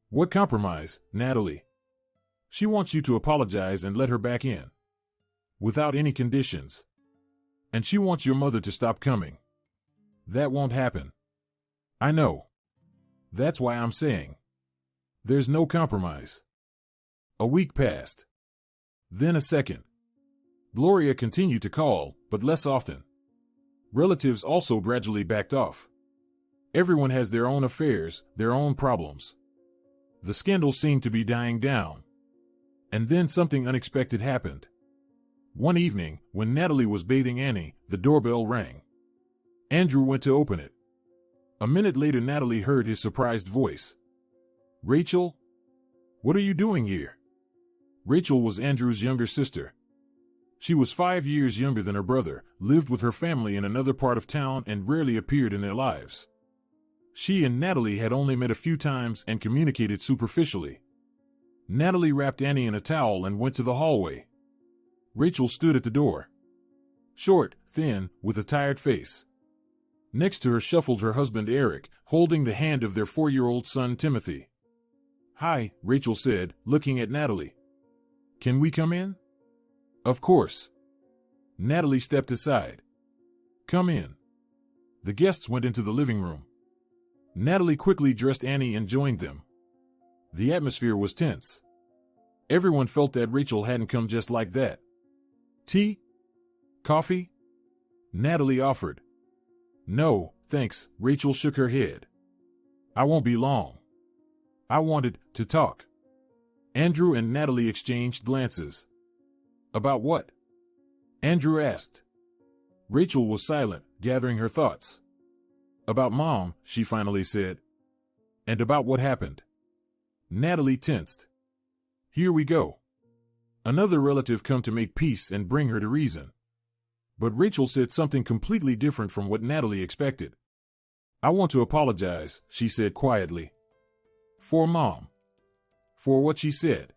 What compromise, Natalie? She wants you to apologize and let her back in. Without any conditions. And she wants your mother to stop coming. That won't happen. I know. That's why I'm saying. There's no compromise. A week passed. Then a second. Gloria continued to call, but less often. Relatives also gradually backed off. Everyone has their own affairs, their own problems. The scandal seemed to be dying down. And then something unexpected happened. One evening, when Natalie was bathing Annie, the doorbell rang. Andrew went to open it. A minute later, Natalie heard his surprised voice. Rachel? What are you doing here? Rachel was Andrew's younger sister. She was 5 years younger than her brother, lived with her family in another part of town, and rarely appeared in their lives. She and Natalie had only met a few times and communicated superficially. Natalie wrapped Annie in a towel and went to the hallway. Rachel stood at the door. Short, thin, with a tired face. Next to her shuffled her husband Eric, holding the hand of their 4-year-old son Timothy. Hi, Rachel said, looking at Natalie. Can we come in? Of course. Natalie stepped aside. Come in. The guests went into the living room. Natalie quickly dressed Annie and joined them. The atmosphere was tense. Everyone felt that Rachel hadn't come just like that. Tea? Coffee? Natalie offered. No, thanks, Rachel shook her head. I won't be long. I wanted to talk. Andrew and Natalie exchanged glances. About what? Andrew asked. Rachel was silent, gathering her thoughts. About Mom, she finally said. And about what happened. Natalie tensed. Here we go. Another relative come to make peace and bring her to reason. But Rachel said something completely different from what Natalie expected. I want to apologize, she said quietly. For Mom. For what she said.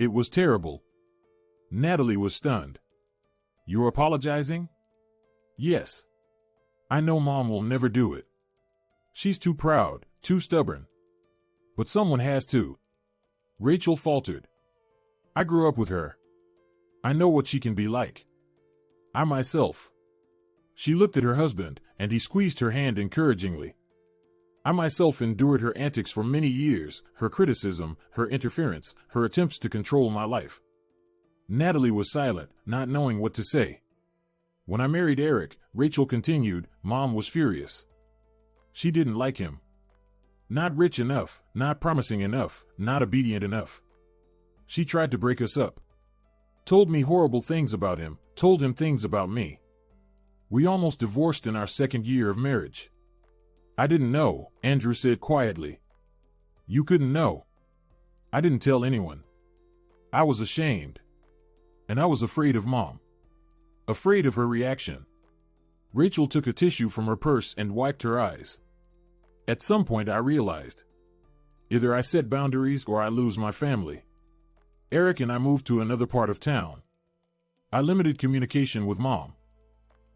It was terrible. Natalie was stunned. You're apologizing? Yes. I know Mom will never do it. She's too proud, too stubborn. But someone has to. Rachel faltered. I grew up with her. I know what she can be like. I myself. She looked at her husband, and he squeezed her hand encouragingly. I myself endured her antics for many years, her criticism, her interference, her attempts to control my life. Natalie was silent, not knowing what to say. When I married Eric, Rachel continued, Mom was furious. She didn't like him. Not rich enough, not promising enough, not obedient enough. She tried to break us up. Told me horrible things about him, told him things about me. We almost divorced in our second year of marriage. I didn't know, Andrew said quietly. You couldn't know. I didn't tell anyone. I was ashamed. And I was afraid of Mom. Afraid of her reaction. Rachel took a tissue from her purse and wiped her eyes. At some point I realized. Either I set boundaries or I lose my family. Eric and I moved to another part of town. I limited communication with Mom.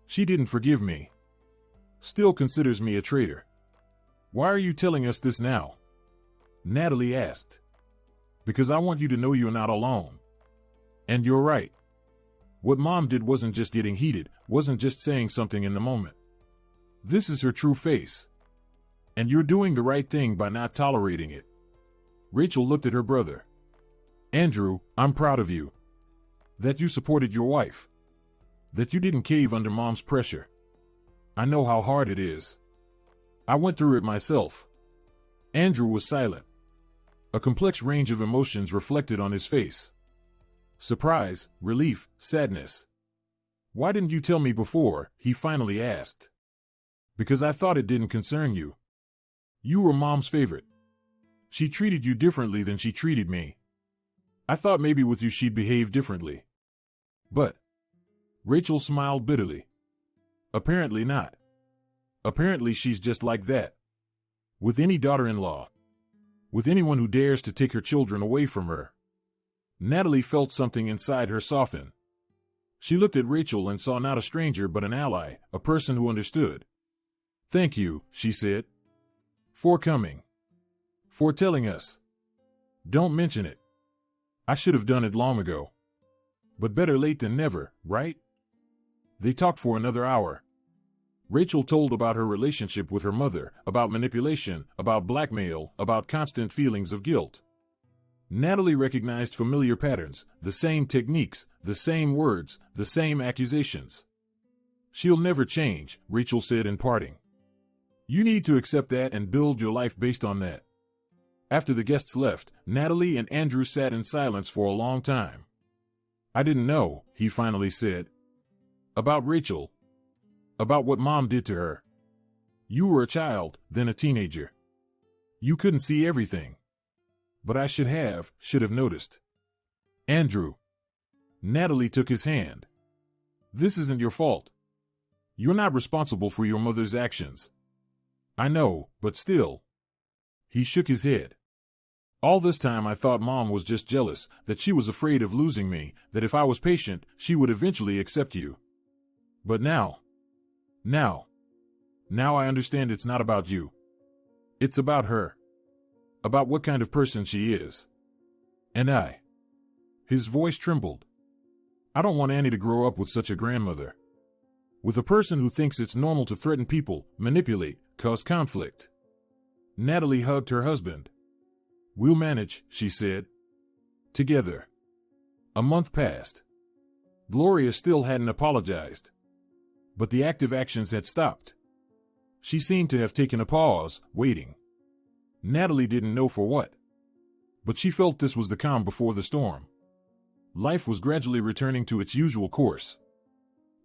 She didn't forgive me. Still considers me a traitor. Why are you telling us this now? Natalie asked. Because I want you to know you're not alone. And you're right. What Mom did wasn't just getting heated, wasn't just saying something in the moment. This is her true face. And you're doing the right thing by not tolerating it. Rachel looked at her brother. Andrew, I'm proud of you. That you supported your wife. That you didn't cave under Mom's pressure. I know how hard it is. I went through it myself. Andrew was silent. A complex range of emotions reflected on his face. Surprise, relief, sadness. Why didn't you tell me before? He finally asked. Because I thought it didn't concern you. You were Mom's favorite. She treated you differently than she treated me. I thought maybe with you she'd behave differently. But Rachel smiled bitterly. Apparently not. Apparently she's just like that. With any daughter-in-law. With anyone who dares to take her children away from her. Natalie felt something inside her soften. She looked at Rachel and saw not a stranger but an ally, a person who understood. Thank you, she said. For coming. For telling us. Don't mention it. I should have done it long ago. But better late than never, right? They talked for another hour. Rachel told about her relationship with her mother, about manipulation, about blackmail, about constant feelings of guilt. Natalie recognized familiar patterns, the same techniques, the same words, the same accusations. She'll never change, Rachel said in parting. You need to accept that and build your life based on that. After the guests left, Natalie and Andrew sat in silence for a long time. I didn't know, he finally said. About Rachel. About what Mom did to her. You were a child, then a teenager. You couldn't see everything. But I should have noticed. Andrew. Natalie took his hand. This isn't your fault. You're not responsible for your mother's actions. I know, but still. He shook his head. All this time I thought Mom was just jealous, that she was afraid of losing me, that if I was patient, she would eventually accept you. But now I understand it's not about you. It's about her. About what kind of person she is. And His voice trembled. I don't want Annie to grow up with such a grandmother. With a person who thinks it's normal to threaten people, manipulate, cause conflict. Natalie hugged her husband. We'll manage, she said. Together. A month passed. Gloria still hadn't apologized. But the active actions had stopped. She seemed to have taken a pause, waiting. Natalie didn't know for what. But she felt this was the calm before the storm. Life was gradually returning to its usual course.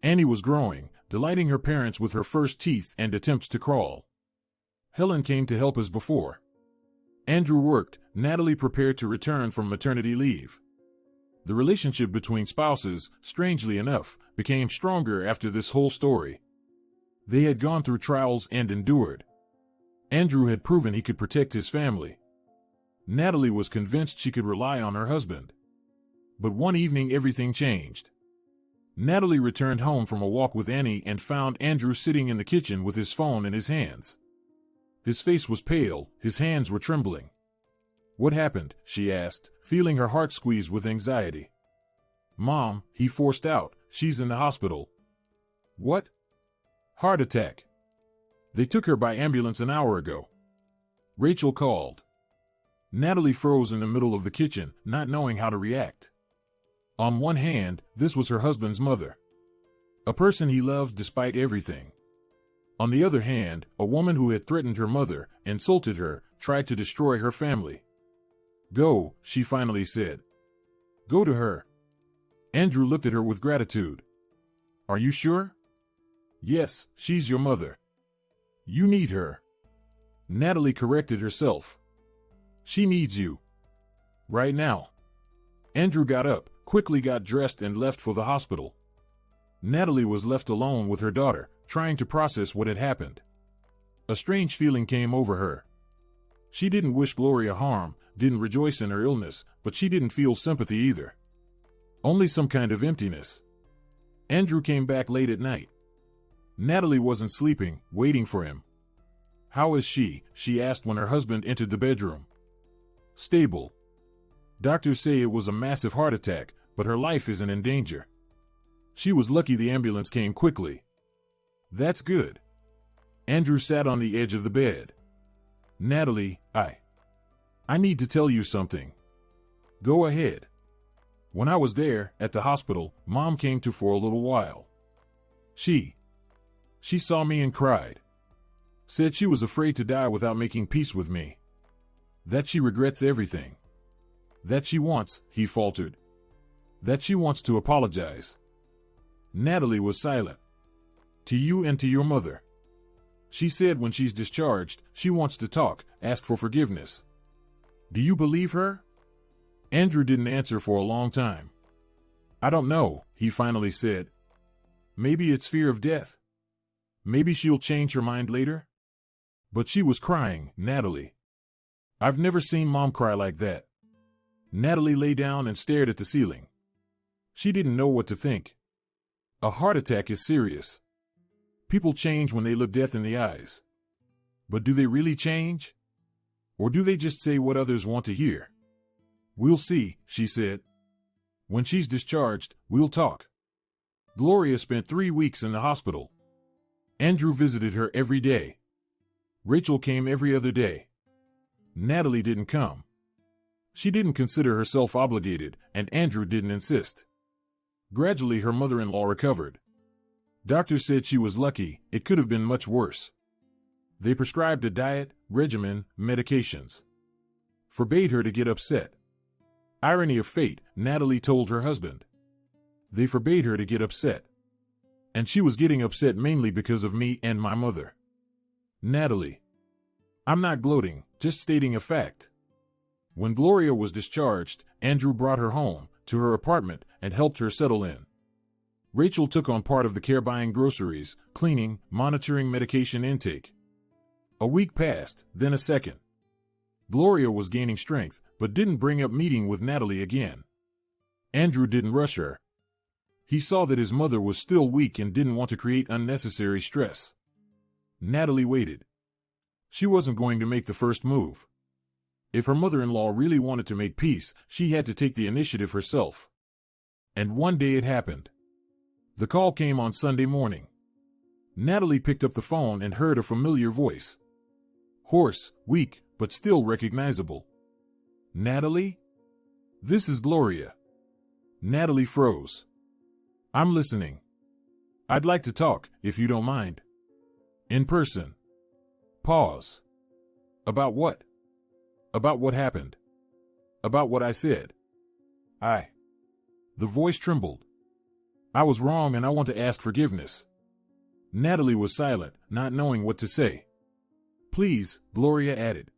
Annie was growing, delighting her parents with her first teeth and attempts to crawl. Helen came to help as before. Andrew worked, Natalie prepared to return from maternity leave. The relationship between spouses, strangely enough, became stronger after this whole story. They had gone through trials and endured. Andrew had proven he could protect his family. Natalie was convinced she could rely on her husband. But one evening everything changed. Natalie returned home from a walk with Annie and found Andrew sitting in the kitchen with his phone in his hands. His face was pale, his hands were trembling. "What happened?" she asked, feeling her heart squeeze with anxiety. "Mom," he forced out, "she's in the hospital." "What?" "Heart attack. They took her by ambulance an hour ago." Rachel called. Natalie froze in the middle of the kitchen, not knowing how to react. On one hand, this was her husband's mother. A person he loved despite everything. On the other hand, a woman who had threatened her mother, insulted her, tried to destroy her family. "Go," she finally said. "Go to her." Andrew looked at her with gratitude. "Are you sure?" "Yes, she's your mother. You need her." Natalie corrected herself. "She needs you. Right now." Andrew got up, quickly got dressed and left for the hospital. Natalie was left alone with her daughter, trying to process what had happened. A strange feeling came over her. She didn't wish Gloria harm, didn't rejoice in her illness, but she didn't feel sympathy either. Only some kind of emptiness. Andrew came back late at night. Natalie wasn't sleeping, waiting for him. "How is she?" she asked when her husband entered the bedroom. "Stable. Doctors say it was a massive heart attack, but her life isn't in danger. She was lucky the ambulance came quickly." "That's good." Andrew sat on the edge of the bed. "Natalie, I need to tell you something." "Go ahead." "When I was there, at the hospital, Mom came to for a little while. She saw me and cried. Said she was afraid to die without making peace with me. That she regrets everything. That she wants," he faltered. "That she wants to apologize." Natalie was silent. "To you and to your mother. She said when she's discharged, she wants to talk, ask for forgiveness. Do you believe her?" Andrew didn't answer for a long time. "I don't know," he finally said. "Maybe it's fear of death. Maybe she'll change her mind later." But she was crying, Natalie. "I've never seen Mom cry like that." Natalie lay down and stared at the ceiling. She didn't know what to think. A heart attack is serious. People change when they look death in the eyes. But do they really change? Or do they just say what others want to hear? "We'll see," she said. "When she's discharged, we'll talk." Gloria spent 3 weeks in the hospital. Andrew visited her every day. Rachel came every other day. Natalie didn't come. She didn't consider herself obligated, and Andrew didn't insist. Gradually her mother-in-law recovered. Doctors said she was lucky, it could have been much worse. They prescribed a diet, regimen, medications. Forbade her to get upset. Irony of fate, Natalie told her husband. They forbade her to get upset. And she was getting upset mainly because of me and my mother. Natalie. I'm not gloating, just stating a fact. When Gloria was discharged, Andrew brought her home, to her apartment, and helped her settle in. Rachel took on part of the care, buying groceries, cleaning, monitoring medication intake. A week passed, then a second. Gloria was gaining strength, but didn't bring up meeting with Natalie again. Andrew didn't rush her. He saw that his mother was still weak and didn't want to create unnecessary stress. Natalie waited. She wasn't going to make the first move. If her mother-in-law really wanted to make peace, she had to take the initiative herself. And one day it happened. The call came on Sunday morning. Natalie picked up the phone and heard a familiar voice. Hoarse, weak, but still recognizable. "Natalie? This is Gloria." Natalie froze. "I'm listening. I'd like to talk, if you don't mind. In person." Pause. "About what?" "About what happened. About what I said." The voice trembled. "I was wrong and I want to ask forgiveness." Natalie was silent, not knowing what to say. Please, Gloria added.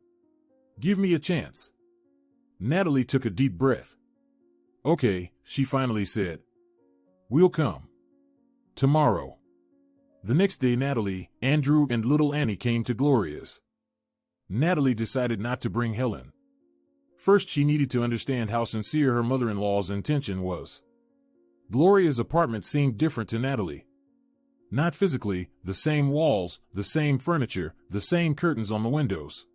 Give me a chance. Natalie took a deep breath. Okay, she finally said. We'll come. Tomorrow. The next day Natalie, Andrew, and little Annie came to Gloria's. Natalie decided not to bring Helen. First, she needed to understand how sincere her mother-in-law's intention was. Gloria's apartment seemed different to Natalie. Not physically, the same walls, the same furniture, the same curtains on the windows.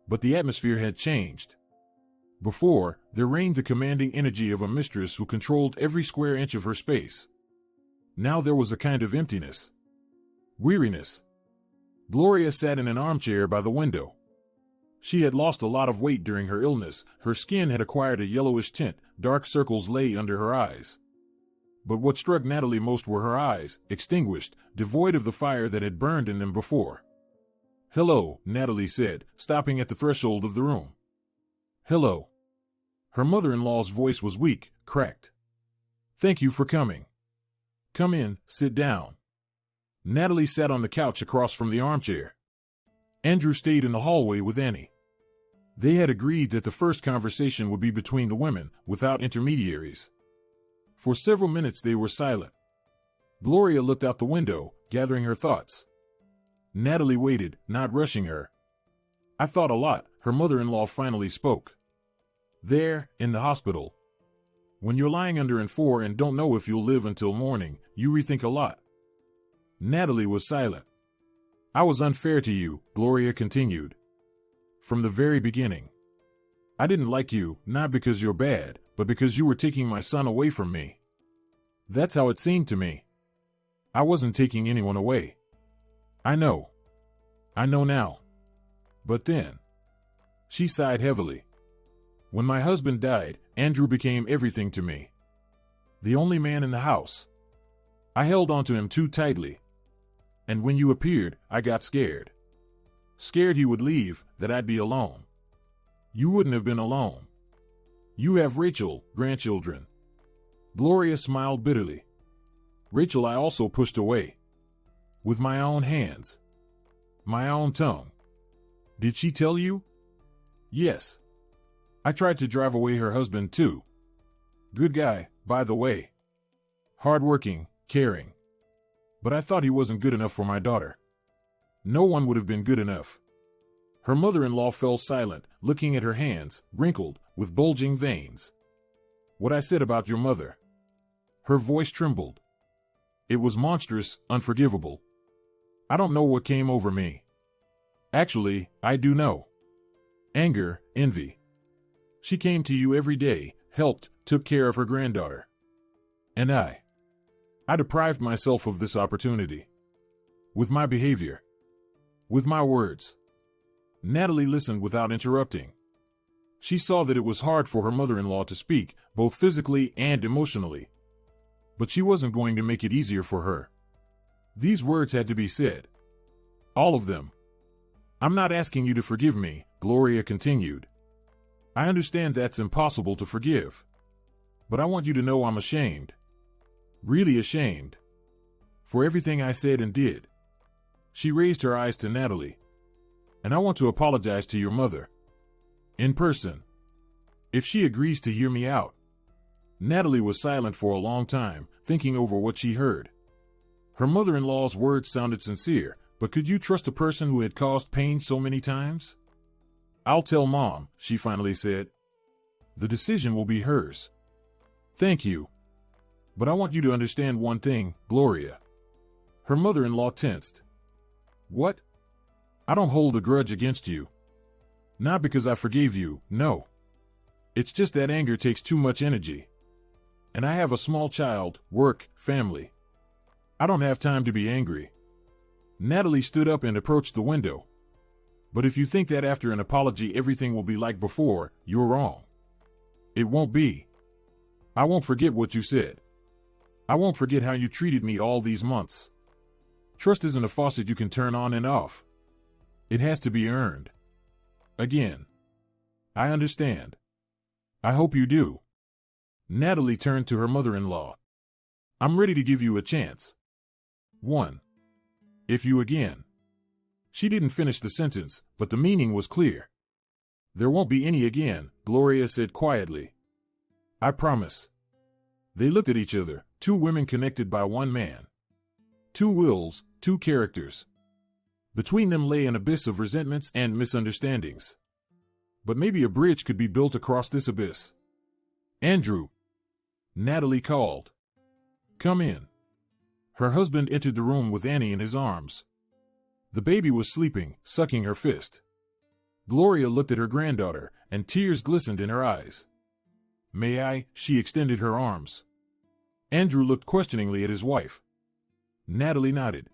But the atmosphere had changed. Before, there reigned the commanding energy of a mistress who controlled every square inch of her space. Now there was a kind of emptiness. Weariness. Gloria sat in an armchair by the window. She had lost a lot of weight during her illness, her skin had acquired a yellowish tint, dark circles lay under her eyes. But what struck Natalie most were her eyes, extinguished, devoid of the fire that had burned in them before. Hello, Natalie said, stopping at the threshold of the room. Hello. Her mother-in-law's voice was weak, cracked. Thank you for coming. Come in, sit down. Natalie sat on the couch across from the armchair. Andrew stayed in the hallway with Annie. They had agreed that the first conversation would be between the women, without intermediaries. For several minutes they were silent. Gloria looked out the window, gathering her thoughts. Natalie waited, not rushing her. I thought a lot, her mother-in-law finally spoke. There, in the hospital. When you're lying under N4 and don't know if you'll live until morning, you rethink a lot. Natalie was silent. I was unfair to you, Gloria continued. From the very beginning. I didn't like you, not because you're bad, but because you were taking my son away from me. That's how it seemed to me. I wasn't taking anyone away. I know. I know now. But then. She sighed heavily. When my husband died, Andrew became everything to me. The only man in the house. I held onto him too tightly. And when you appeared, I got scared. Scared he would leave, that I'd be alone. You wouldn't have been alone. You have Rachel, grandchildren. Gloria smiled bitterly. Rachel I also pushed away. With my own hands. My own tongue. Did she tell you? Yes. I tried to drive away her husband too. Good guy, by the way. Hardworking, caring. But I thought he wasn't good enough for my daughter. No one would have been good enough. Her mother-in-law fell silent, looking at her hands, wrinkled, with bulging veins. What I said about your mother. Her voice trembled. It was monstrous, unforgivable. I don't know what came over me. Actually, I do know. Anger, envy. She came to you every day, helped, took care of her granddaughter. And I deprived myself of this opportunity. With my behavior. With my words. Natalie listened without interrupting. She saw that it was hard for her mother-in-law to speak, both physically and emotionally. But she wasn't going to make it easier for her. These words had to be said. All of them. I'm not asking you to forgive me, Gloria continued. I understand that's impossible to forgive. But I want you to know I'm ashamed. Really ashamed. For everything I said and did. She raised her eyes to Natalie. And I want to apologize to your mother. In person. If she agrees to hear me out. Natalie was silent for a long time, thinking over what she heard. Her mother-in-law's words sounded sincere, but could you trust a person who had caused pain so many times? I'll tell Mom, she finally said. The decision will be hers. Thank you. But I want you to understand one thing, Gloria. Her mother-in-law tensed. What? I don't hold a grudge against you. Not because I forgave you, no. It's just that anger takes too much energy. And I have a small child, work, family. I don't have time to be angry. Natalie stood up and approached the window. But if you think that after an apology everything will be like before, you're wrong. It won't be. I won't forget what you said. I won't forget how you treated me all these months. Trust isn't a faucet you can turn on and off. It has to be earned. Again. I understand. I hope you do. Natalie turned to her mother-in-law. I'm ready to give you a chance. 1. If you again. She didn't finish the sentence, but the meaning was clear. There won't be any again, Gloria said quietly. I promise. They looked at each other, two women connected by one man. Two wills, two characters. Between them lay an abyss of resentments and misunderstandings. But maybe a bridge could be built across this abyss. Andrew. Natalie called. Come in. Her husband entered the room with Annie in his arms. The baby was sleeping, sucking her fist. Gloria looked at her granddaughter, and tears glistened in her eyes. May I? She extended her arms. Andrew looked questioningly at his wife. Natalie nodded.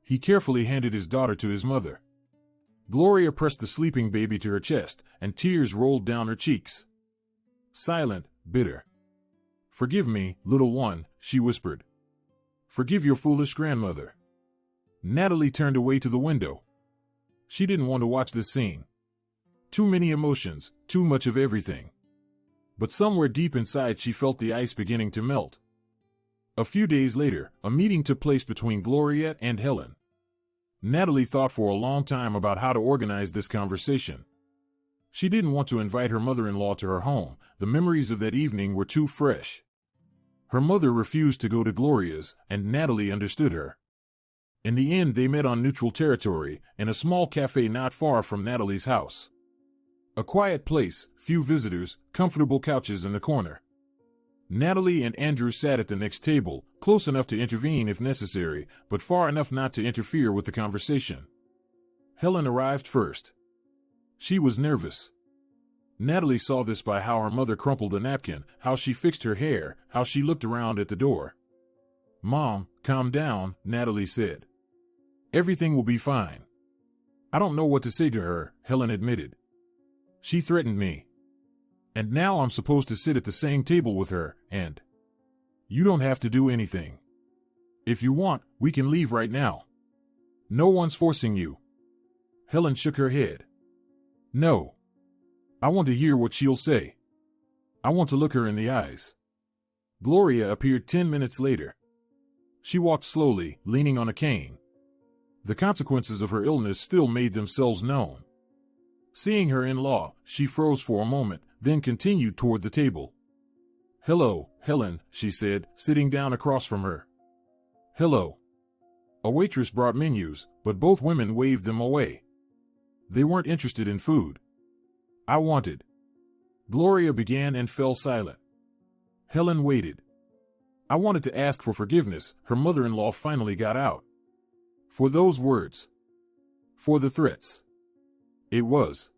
He carefully handed his daughter to his mother. Gloria pressed the sleeping baby to her chest, and tears rolled down her cheeks. Silent, bitter. Forgive me, little one, she whispered. Forgive your foolish grandmother. Natalie turned away to the window. She didn't want to watch this scene. Too many emotions, too much of everything. But somewhere deep inside she felt the ice beginning to melt. A few days later, a meeting took place between Gloria and Helen. Natalie thought for a long time about how to organize this conversation. She didn't want to invite her mother-in-law to her home. The memories of that evening were too fresh. Her mother refused to go to Gloria's, and Natalie understood her. In the end, they met on neutral territory, in a small cafe not far from Natalie's house. A quiet place, few visitors, comfortable couches in the corner. Natalie and Andrew sat at the next table, close enough to intervene if necessary, but far enough not to interfere with the conversation. Helen arrived first. She was nervous. Natalie saw this by how her mother crumpled a napkin, how she fixed her hair, how she looked around at the door. Mom, calm down, Natalie said. Everything will be fine. I don't know what to say to her, Helen admitted. She threatened me. And now I'm supposed to sit at the same table with her, and you don't have to do anything. If you want, we can leave right now. No one's forcing you. Helen shook her head. No. I want to hear what she'll say. I want to look her in the eyes. Gloria appeared 10 minutes later. She walked slowly, leaning on a cane. The consequences of her illness still made themselves known. Seeing her in-law, she froze for a moment, then continued toward the table. Hello, Helen, she said, sitting down across from her. Hello. A waitress brought menus, but both women waved them away. They weren't interested in food. I wanted. Gloria began and fell silent. Helen waited. I wanted to ask for forgiveness, her mother-in-law finally got out. For those words. For the threats. It was.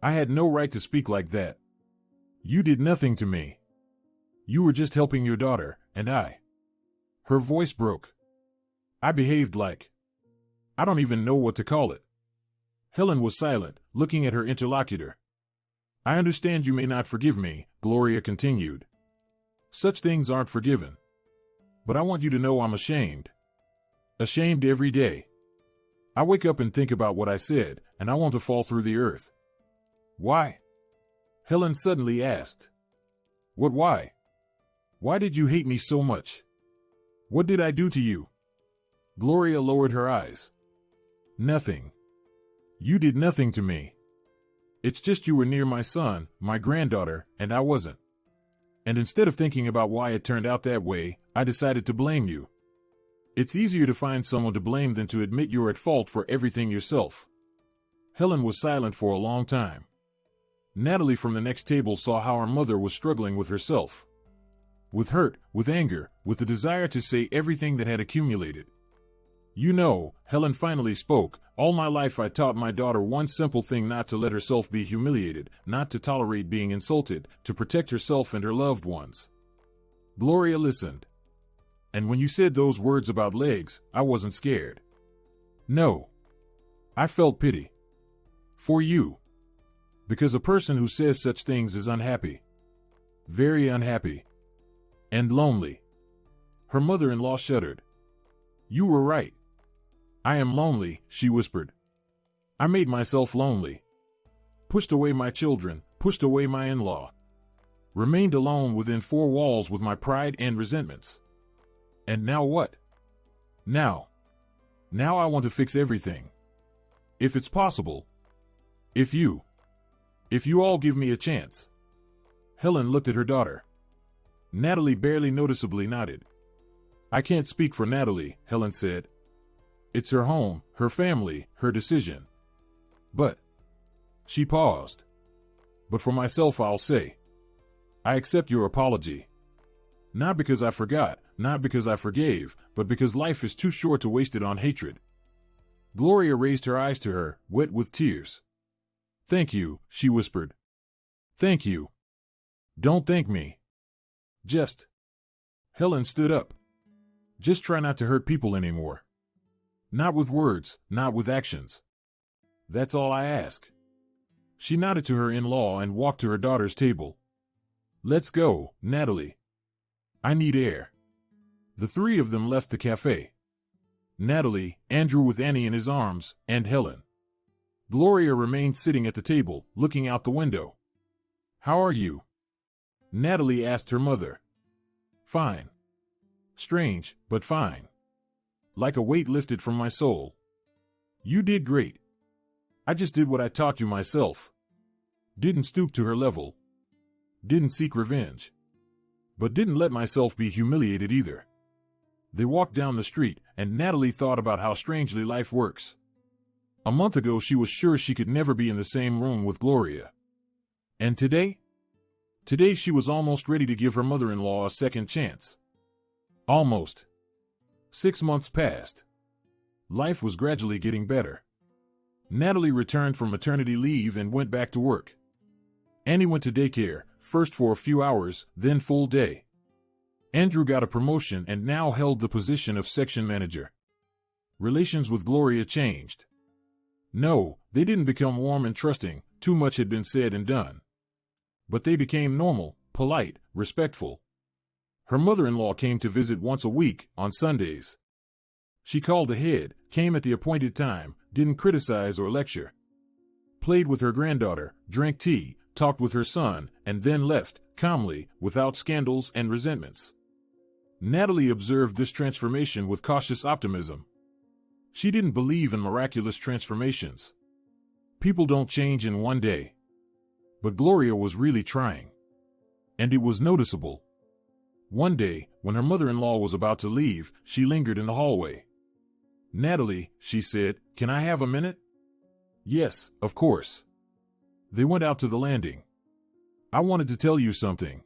I had no right to speak like that. You did nothing to me. You were just helping your daughter, and I. Her voice broke. I behaved like. I don't even know what to call it. Helen was silent, looking at her interlocutor. I understand you may not forgive me, Gloria continued. Such things aren't forgiven. But I want you to know I'm ashamed. Ashamed every day. I wake up and think about what I said, and I want to fall through the earth. Why? Helen suddenly asked. What why? Why did you hate me so much? What did I do to you? Gloria lowered her eyes. Nothing. You did nothing to me. It's just you were near my son, my granddaughter, and I wasn't. And instead of thinking about why it turned out that way, I decided to blame you. It's easier to find someone to blame than to admit you're at fault for everything yourself. Helen was silent for a long time. Natalie from the next table saw how her mother was struggling with herself. With hurt, with anger, with the desire to say everything that had accumulated. You know, Helen finally spoke, all my life I taught my daughter one simple thing: not to let herself be humiliated, not to tolerate being insulted, to protect herself and her loved ones. Gloria listened. And when you said those words about legs, I wasn't scared. No. I felt pity. For you. Because a person who says such things is unhappy. Very unhappy. And lonely. Her mother-in-law shuddered. You were right. I am lonely, she whispered. I made myself lonely. Pushed away my children, pushed away my in-law. Remained alone within four walls with my pride and resentments. And now what? Now Now I want to fix everything. If it's possible. If you all give me a chance. Helen looked at her daughter. Natalie barely noticeably nodded. I can't speak for Natalie, Helen said. It's her home, her family, her decision. But. She paused. But for myself I'll say. I accept your apology. Not because I forgot, not because I forgave, but because life is too short to waste it on hatred. Gloria raised her eyes to her, wet with tears. Thank you, she whispered. Thank you. Don't thank me. Just. Helen stood up. Just try not to hurt people anymore. Not with words, not with actions. That's all I ask. She nodded to her in-law and walked to her daughter's table. Let's go, Natalie. I need air. The three of them left the cafe. Natalie, Andrew with Annie in his arms, and Helen. Gloria remained sitting at the table, looking out the window. How are you? Natalie asked her mother. Fine. Strange, but fine. Like a weight lifted from my soul. You did great. I just did what I taught you myself. Didn't stoop to her level. Didn't seek revenge. But didn't let myself be humiliated either. They walked down the street, and Natalie thought about how strangely life works. A month ago she was sure she could never be in the same room with Gloria. And today? Today she was almost ready to give her mother-in-law a second chance. Almost. 6 months passed. Life was gradually getting better. Natalie returned from maternity leave and went back to work. Annie went to daycare, first for a few hours, then full day. Andrew got a promotion and now held the position of section manager. Relations with Gloria changed. No, they didn't become warm and trusting, too much had been said and done. But they became normal, polite, respectful. Her mother-in-law came to visit once a week, on Sundays. She called ahead, came at the appointed time, didn't criticize or lecture. Played with her granddaughter, drank tea, talked with her son, and then left, calmly, without scandals and resentments. Natalie observed this transformation with cautious optimism. She didn't believe in miraculous transformations. People don't change in one day. But Gloria was really trying. And it was noticeable. One day, when her mother-in-law was about to leave, she lingered in the hallway. Natalie, she said, can I have a minute? Yes, of course. They went out to the landing. I wanted to tell you something.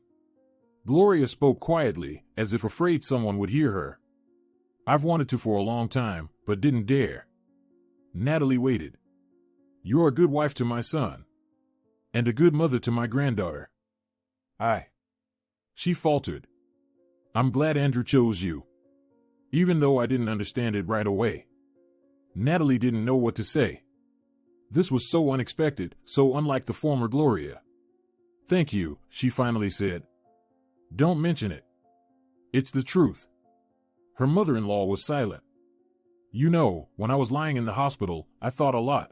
Gloria spoke quietly, as if afraid someone would hear her. I've wanted to for a long time, but didn't dare. Natalie waited. You're a good wife to my son. And a good mother to my granddaughter. She faltered. I'm glad Andrew chose you. Even though I didn't understand it right away. Natalie didn't know what to say. This was so unexpected, so unlike the former Gloria. Thank you, she finally said. Don't mention it. It's the truth. Her mother-in-law was silent. You know, when I was lying in the hospital, I thought a lot.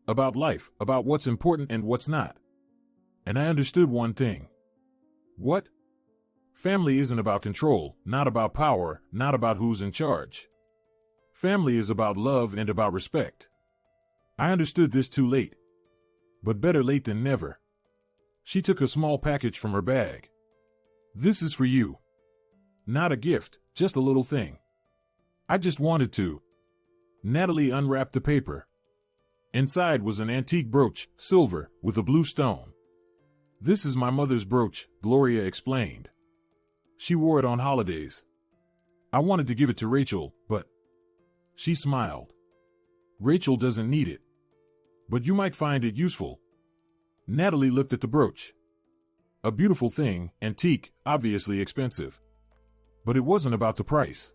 About life, about what's important and what's not. And I understood one thing. What? Family isn't about control, not about power, not about who's in charge. Family is about love and about respect. I understood this too late. But better late than never. She took a small package from her bag. This is for you. Not a gift, just a little thing. I just wanted to. Natalie unwrapped the paper. Inside was an antique brooch, silver, with a blue stone. This is my mother's brooch, Gloria explained. She wore it on holidays. I wanted to give it to Rachel, but... She smiled. Rachel doesn't need it. But you might find it useful. Natalie looked at the brooch. A beautiful thing, antique, obviously expensive. But it wasn't about the price.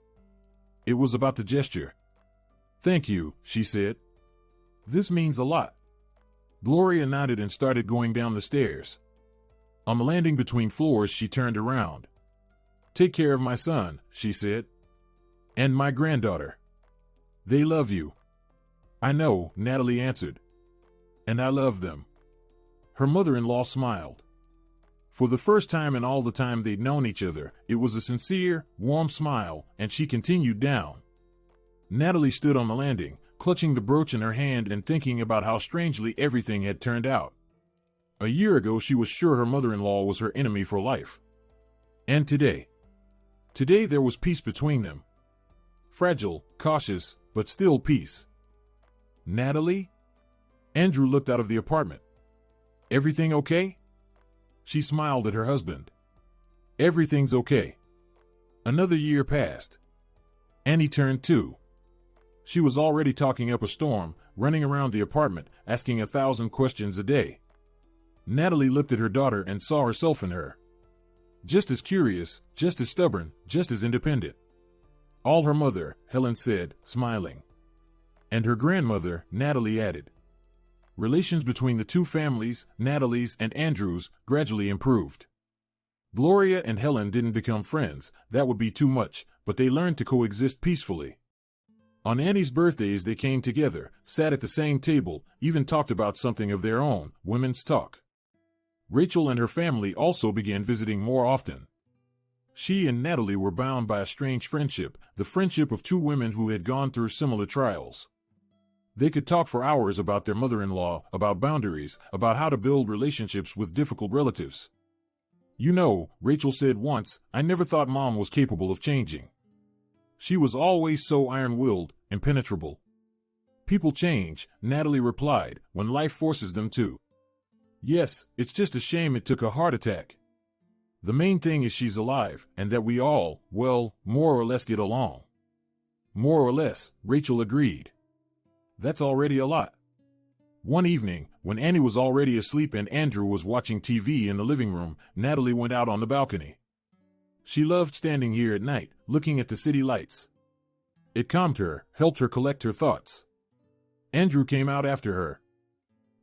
It was about the gesture. Thank you, she said. This means a lot. Gloria nodded and started going down the stairs. On the landing between floors, she turned around. Take care of my son, she said. And my granddaughter. They love you. I know, Natalie answered. And I love them. Her mother-in-law smiled. For the first time in all the time they'd known each other, it was a sincere, warm smile, and she continued down. Natalie stood on the landing, clutching the brooch in her hand and thinking about how strangely everything had turned out. A year ago she was sure her mother-in-law was her enemy for life. And today there was peace between them. Fragile, cautious, but still peace. Natalie? Andrew looked out of the apartment. Everything okay? She smiled at her husband. Everything's okay. Another year passed. Annie turned 2. She was already talking up a storm, running around the apartment, asking 1,000 questions a day. Natalie looked at her daughter and saw herself in her. Just as curious, just as stubborn, just as independent. All her mother, Helen said, smiling. And her grandmother, Natalie added. Relations between the two families, Natalie's and Andrew's, gradually improved. Gloria and Helen didn't become friends, that would be too much, but they learned to coexist peacefully. On Annie's birthdays they came together, sat at the same table, even talked about something of their own, women's talk. Rachel and her family also began visiting more often. She and Natalie were bound by a strange friendship, the friendship of two women who had gone through similar trials. They could talk for hours about their mother-in-law, about boundaries, about how to build relationships with difficult relatives. You know, Rachel said once, I never thought Mom was capable of changing. She was always so iron-willed, impenetrable. People change, Natalie replied, when life forces them to. Yes, it's just a shame it took a heart attack. The main thing is she's alive, and that we all, well, more or less get along. More or less, Rachel agreed. That's already a lot. One evening, when Annie was already asleep and Andrew was watching TV in the living room, Natalie went out on the balcony. She loved standing here at night, looking at the city lights. It calmed her, helped her collect her thoughts. Andrew came out after her.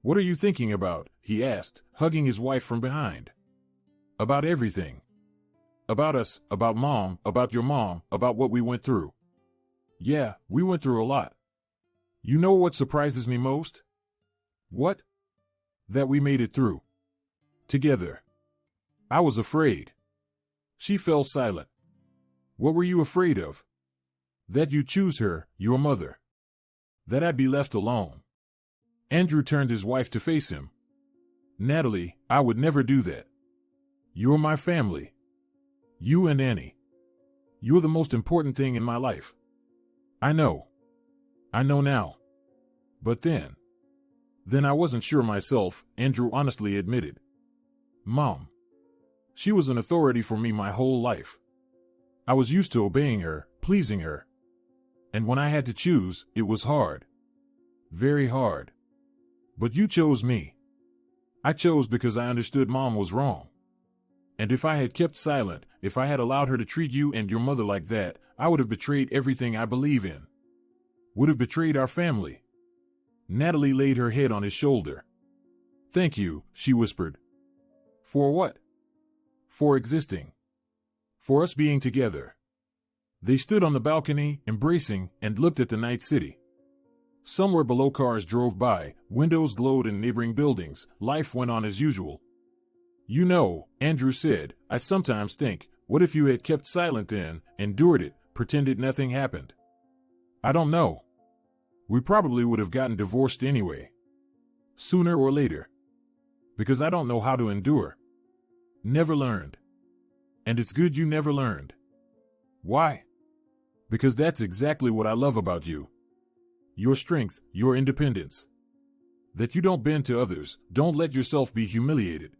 What are you thinking about? He asked, hugging his wife from behind. About everything. About us, about Mom, about your mom, about what we went through. Yeah, we went through a lot. You know what surprises me most? What? That we made it through. Together. I was afraid. She fell silent. What were you afraid of? That you'd choose her, your mother. That I'd be left alone. Andrew turned his wife to face him. Natalie, I would never do that. You're my family. You and Annie. You're the most important thing in my life. I know. I know now. But then I wasn't sure myself, Andrew honestly admitted. Mom. She was an authority for me my whole life. I was used to obeying her, pleasing her. And when I had to choose, it was hard. Very hard. But you chose me. I chose because I understood Mom was wrong. And if I had kept silent, if I had allowed her to treat you and your mother like that, I would have betrayed everything I believe in. Would have betrayed our family. Natalie laid her head on his shoulder. Thank you, she whispered. For what? For existing. For us being together. They stood on the balcony, embracing, and looked at the night city. Somewhere below cars drove by, windows glowed in neighboring buildings, life went on as usual. You know, Andrew said, I sometimes think, what if you had kept silent then, endured it, pretended nothing happened? I don't know. We probably would have gotten divorced anyway. Sooner or later. Because I don't know how to endure. Never learned. And it's good you never learned. Why? Because that's exactly what I love about you. Your strength, your independence. That you don't bend to others, don't let yourself be humiliated.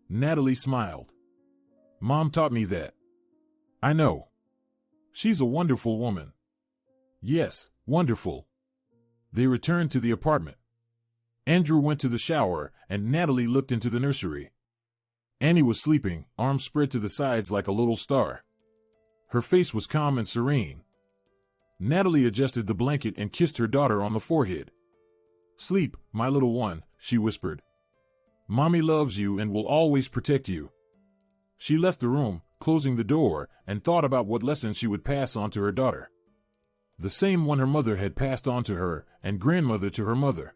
Natalie smiled. Mom taught me that. I know. She's a wonderful woman. Yes, wonderful. They returned to the apartment. Andrew went to the shower, and Natalie looked into the nursery. Annie was sleeping, arms spread to the sides like a little star. Her face was calm and serene. Natalie adjusted the blanket and kissed her daughter on the forehead. Sleep, my little one, she whispered. Mommy loves you and will always protect you. She left the room, closing the door, and thought about what lesson she would pass on to her daughter. The same one her mother had passed on to her, and grandmother to her mother.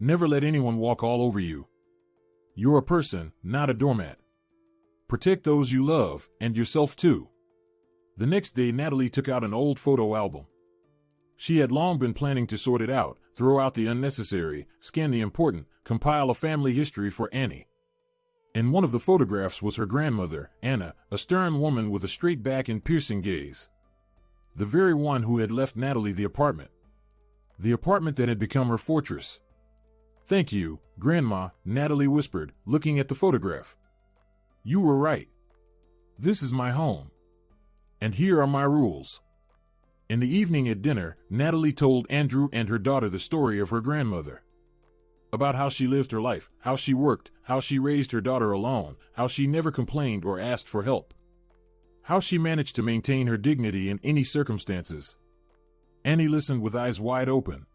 Never let anyone walk all over you. You're a person, not a doormat. Protect those you love, and yourself too. The next day Natalie took out an old photo album. She had long been planning to sort it out, throw out the unnecessary, scan the important, compile a family history for Annie. In one of the photographs was her grandmother, Anna, a stern woman with a straight back and piercing gaze. The very one who had left Natalie the apartment. The apartment that had become her fortress. "Thank you, Grandma," Natalie whispered, looking at the photograph. "You were right. This is my home. And here are my rules." In the evening at dinner, Natalie told Andrew and her daughter the story of her grandmother. About how she lived her life, how she worked, how she raised her daughter alone, how she never complained or asked for help. How she managed to maintain her dignity in any circumstances. Annie listened with eyes wide open.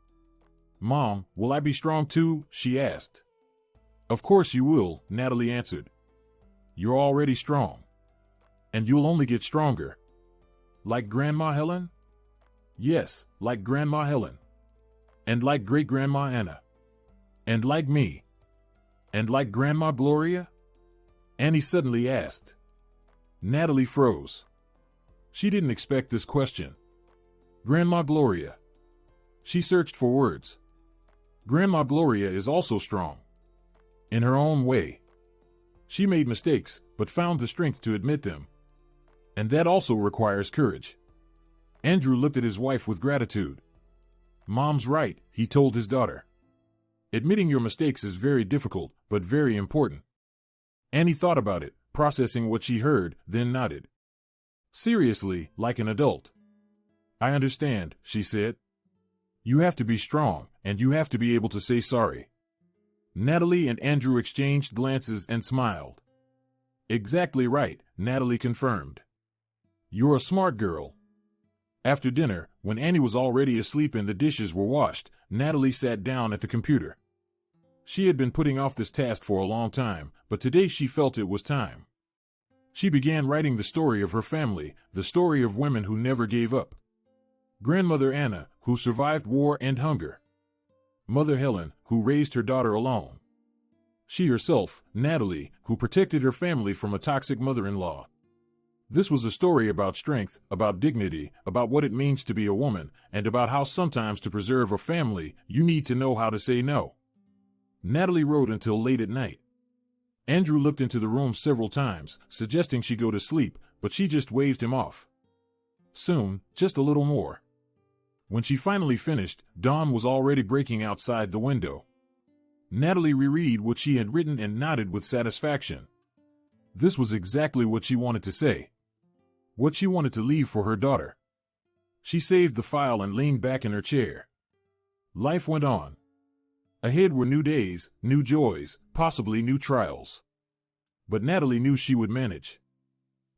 "Mom, will I be strong too?" she asked. "Of course you will," Natalie answered. "You're already strong. And you'll only get stronger." "Like Grandma Helen?" "Yes, like Grandma Helen. And like Great-Grandma Anna. And like me. And like Grandma Gloria?" Annie suddenly asked. Natalie froze. She didn't expect this question. Grandma Gloria. She searched for words. Grandma Gloria is also strong. In her own way. She made mistakes, but found the strength to admit them. And that also requires courage. Andrew looked at his wife with gratitude. "Mom's right," he told his daughter. "Admitting your mistakes is very difficult, but very important." Annie thought about it, processing what she heard, then nodded. Seriously, like an adult. "I understand," she said. "You have to be strong, and you have to be able to say sorry." Natalie and Andrew exchanged glances and smiled. "Exactly right," Natalie confirmed. "You're a smart girl." After dinner, when Annie was already asleep and the dishes were washed, Natalie sat down at the computer. She had been putting off this task for a long time, but today she felt it was time. She began writing the story of her family, the story of women who never gave up. Grandmother Anna, who survived war and hunger. Mother Helen, who raised her daughter alone. She herself, Natalie, who protected her family from a toxic mother-in-law. This was a story about strength, about dignity, about what it means to be a woman, and about how sometimes to preserve a family, you need to know how to say no. Natalie wrote until late at night. Andrew looked into the room several times, suggesting she go to sleep, but she just waved him off. Soon, just a little more. When she finally finished, dawn was already breaking outside the window. Natalie reread what she had written and nodded with satisfaction. This was exactly what she wanted to say. What she wanted to leave for her daughter. She saved the file and leaned back in her chair. Life went on. Ahead were new days, new joys, possibly new trials. But Natalie knew she would manage.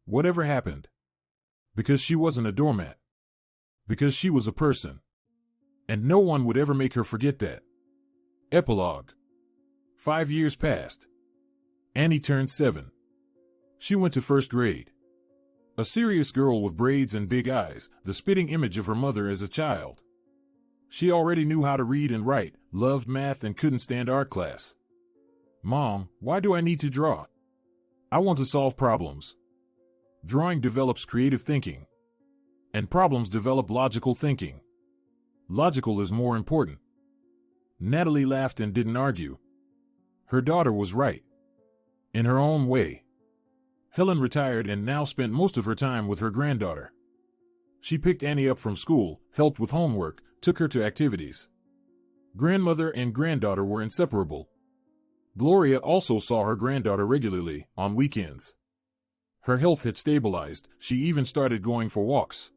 Whatever happened. Because she wasn't a doormat. Because she was a person. And no one would ever make her forget that. Epilogue. 5 years passed. Annie turned 7. She went to first grade. A serious girl with braids and big eyes, the spitting image of her mother as a child. She already knew how to read and write, loved math and couldn't stand art class. "Mom, why do I need to draw? I want to solve problems." Drawing develops creative thinking. And problems develop logical thinking. Logical is more important. Natalie laughed and didn't argue. Her daughter was right. In her own way. Helen retired and now spent most of her time with her granddaughter. She picked Annie up from school, helped with homework, took her to activities. Grandmother and granddaughter were inseparable. Gloria also saw her granddaughter regularly, on weekends. Her health had stabilized, she even started going for walks.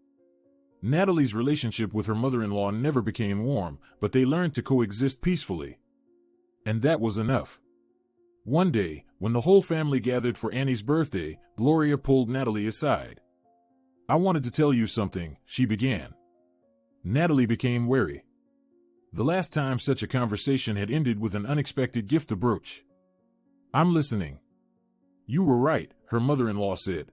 Natalie's relationship with her mother-in-law never became warm, but they learned to coexist peacefully. And that was enough. One day, when the whole family gathered for Annie's birthday, Gloria pulled Natalie aside. "I wanted to tell you something," she began. Natalie became wary. The last time such a conversation had ended with an unexpected gift to broach. "I'm listening." "You were right," her mother-in-law said.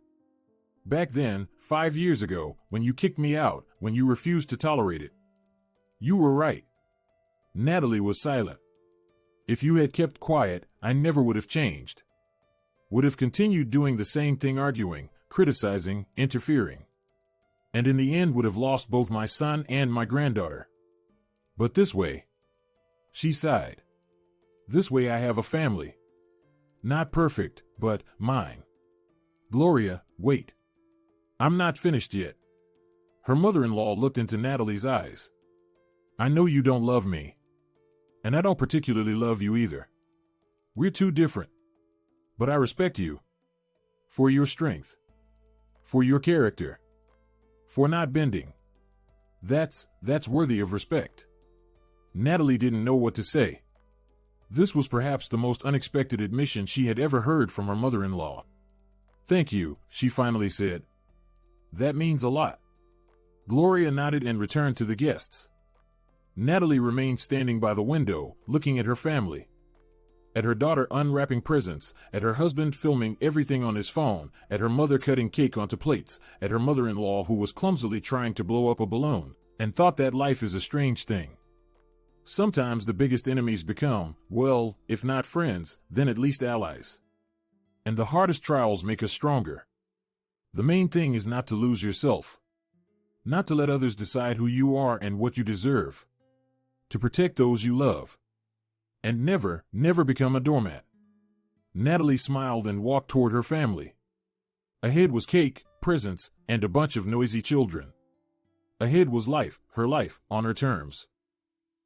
"Back then, 5 years ago, when you kicked me out, when you refused to tolerate it. You were right." Natalie was silent. "If you had kept quiet, I never would have changed. Would have continued doing the same thing, arguing, criticizing, interfering. and in the end would have lost both my son and my granddaughter. But this way, she sighed. This way I have a family. Not perfect, but mine. Gloria, wait. I'm not finished yet. Her mother-in-law looked into Natalie's eyes. I know you don't love me. And I don't particularly love you either. We're too different. But I respect you. For your strength. For your character. For not bending. That's worthy of respect. Natalie didn't know what to say. This was perhaps the most unexpected admission she had ever heard from her mother-in-law. Thank you, she finally said. That means a lot. Gloria nodded and returned to the guests. Natalie remained standing by the window, looking at her family. At her daughter unwrapping presents, at her husband filming everything on his phone, at her mother cutting cake onto plates, at her mother-in-law who was clumsily trying to blow up a balloon, and thought that life is a strange thing. Sometimes the biggest enemies become, well, if not friends, then at least allies. And the hardest trials make us stronger. The main thing is not to lose yourself. Not to let others decide who you are and what you deserve. To protect those you love. And never, never become a doormat. Natalie smiled and walked toward her family. Ahead was cake, presents, and a bunch of noisy children. Ahead was life, her life, on her terms.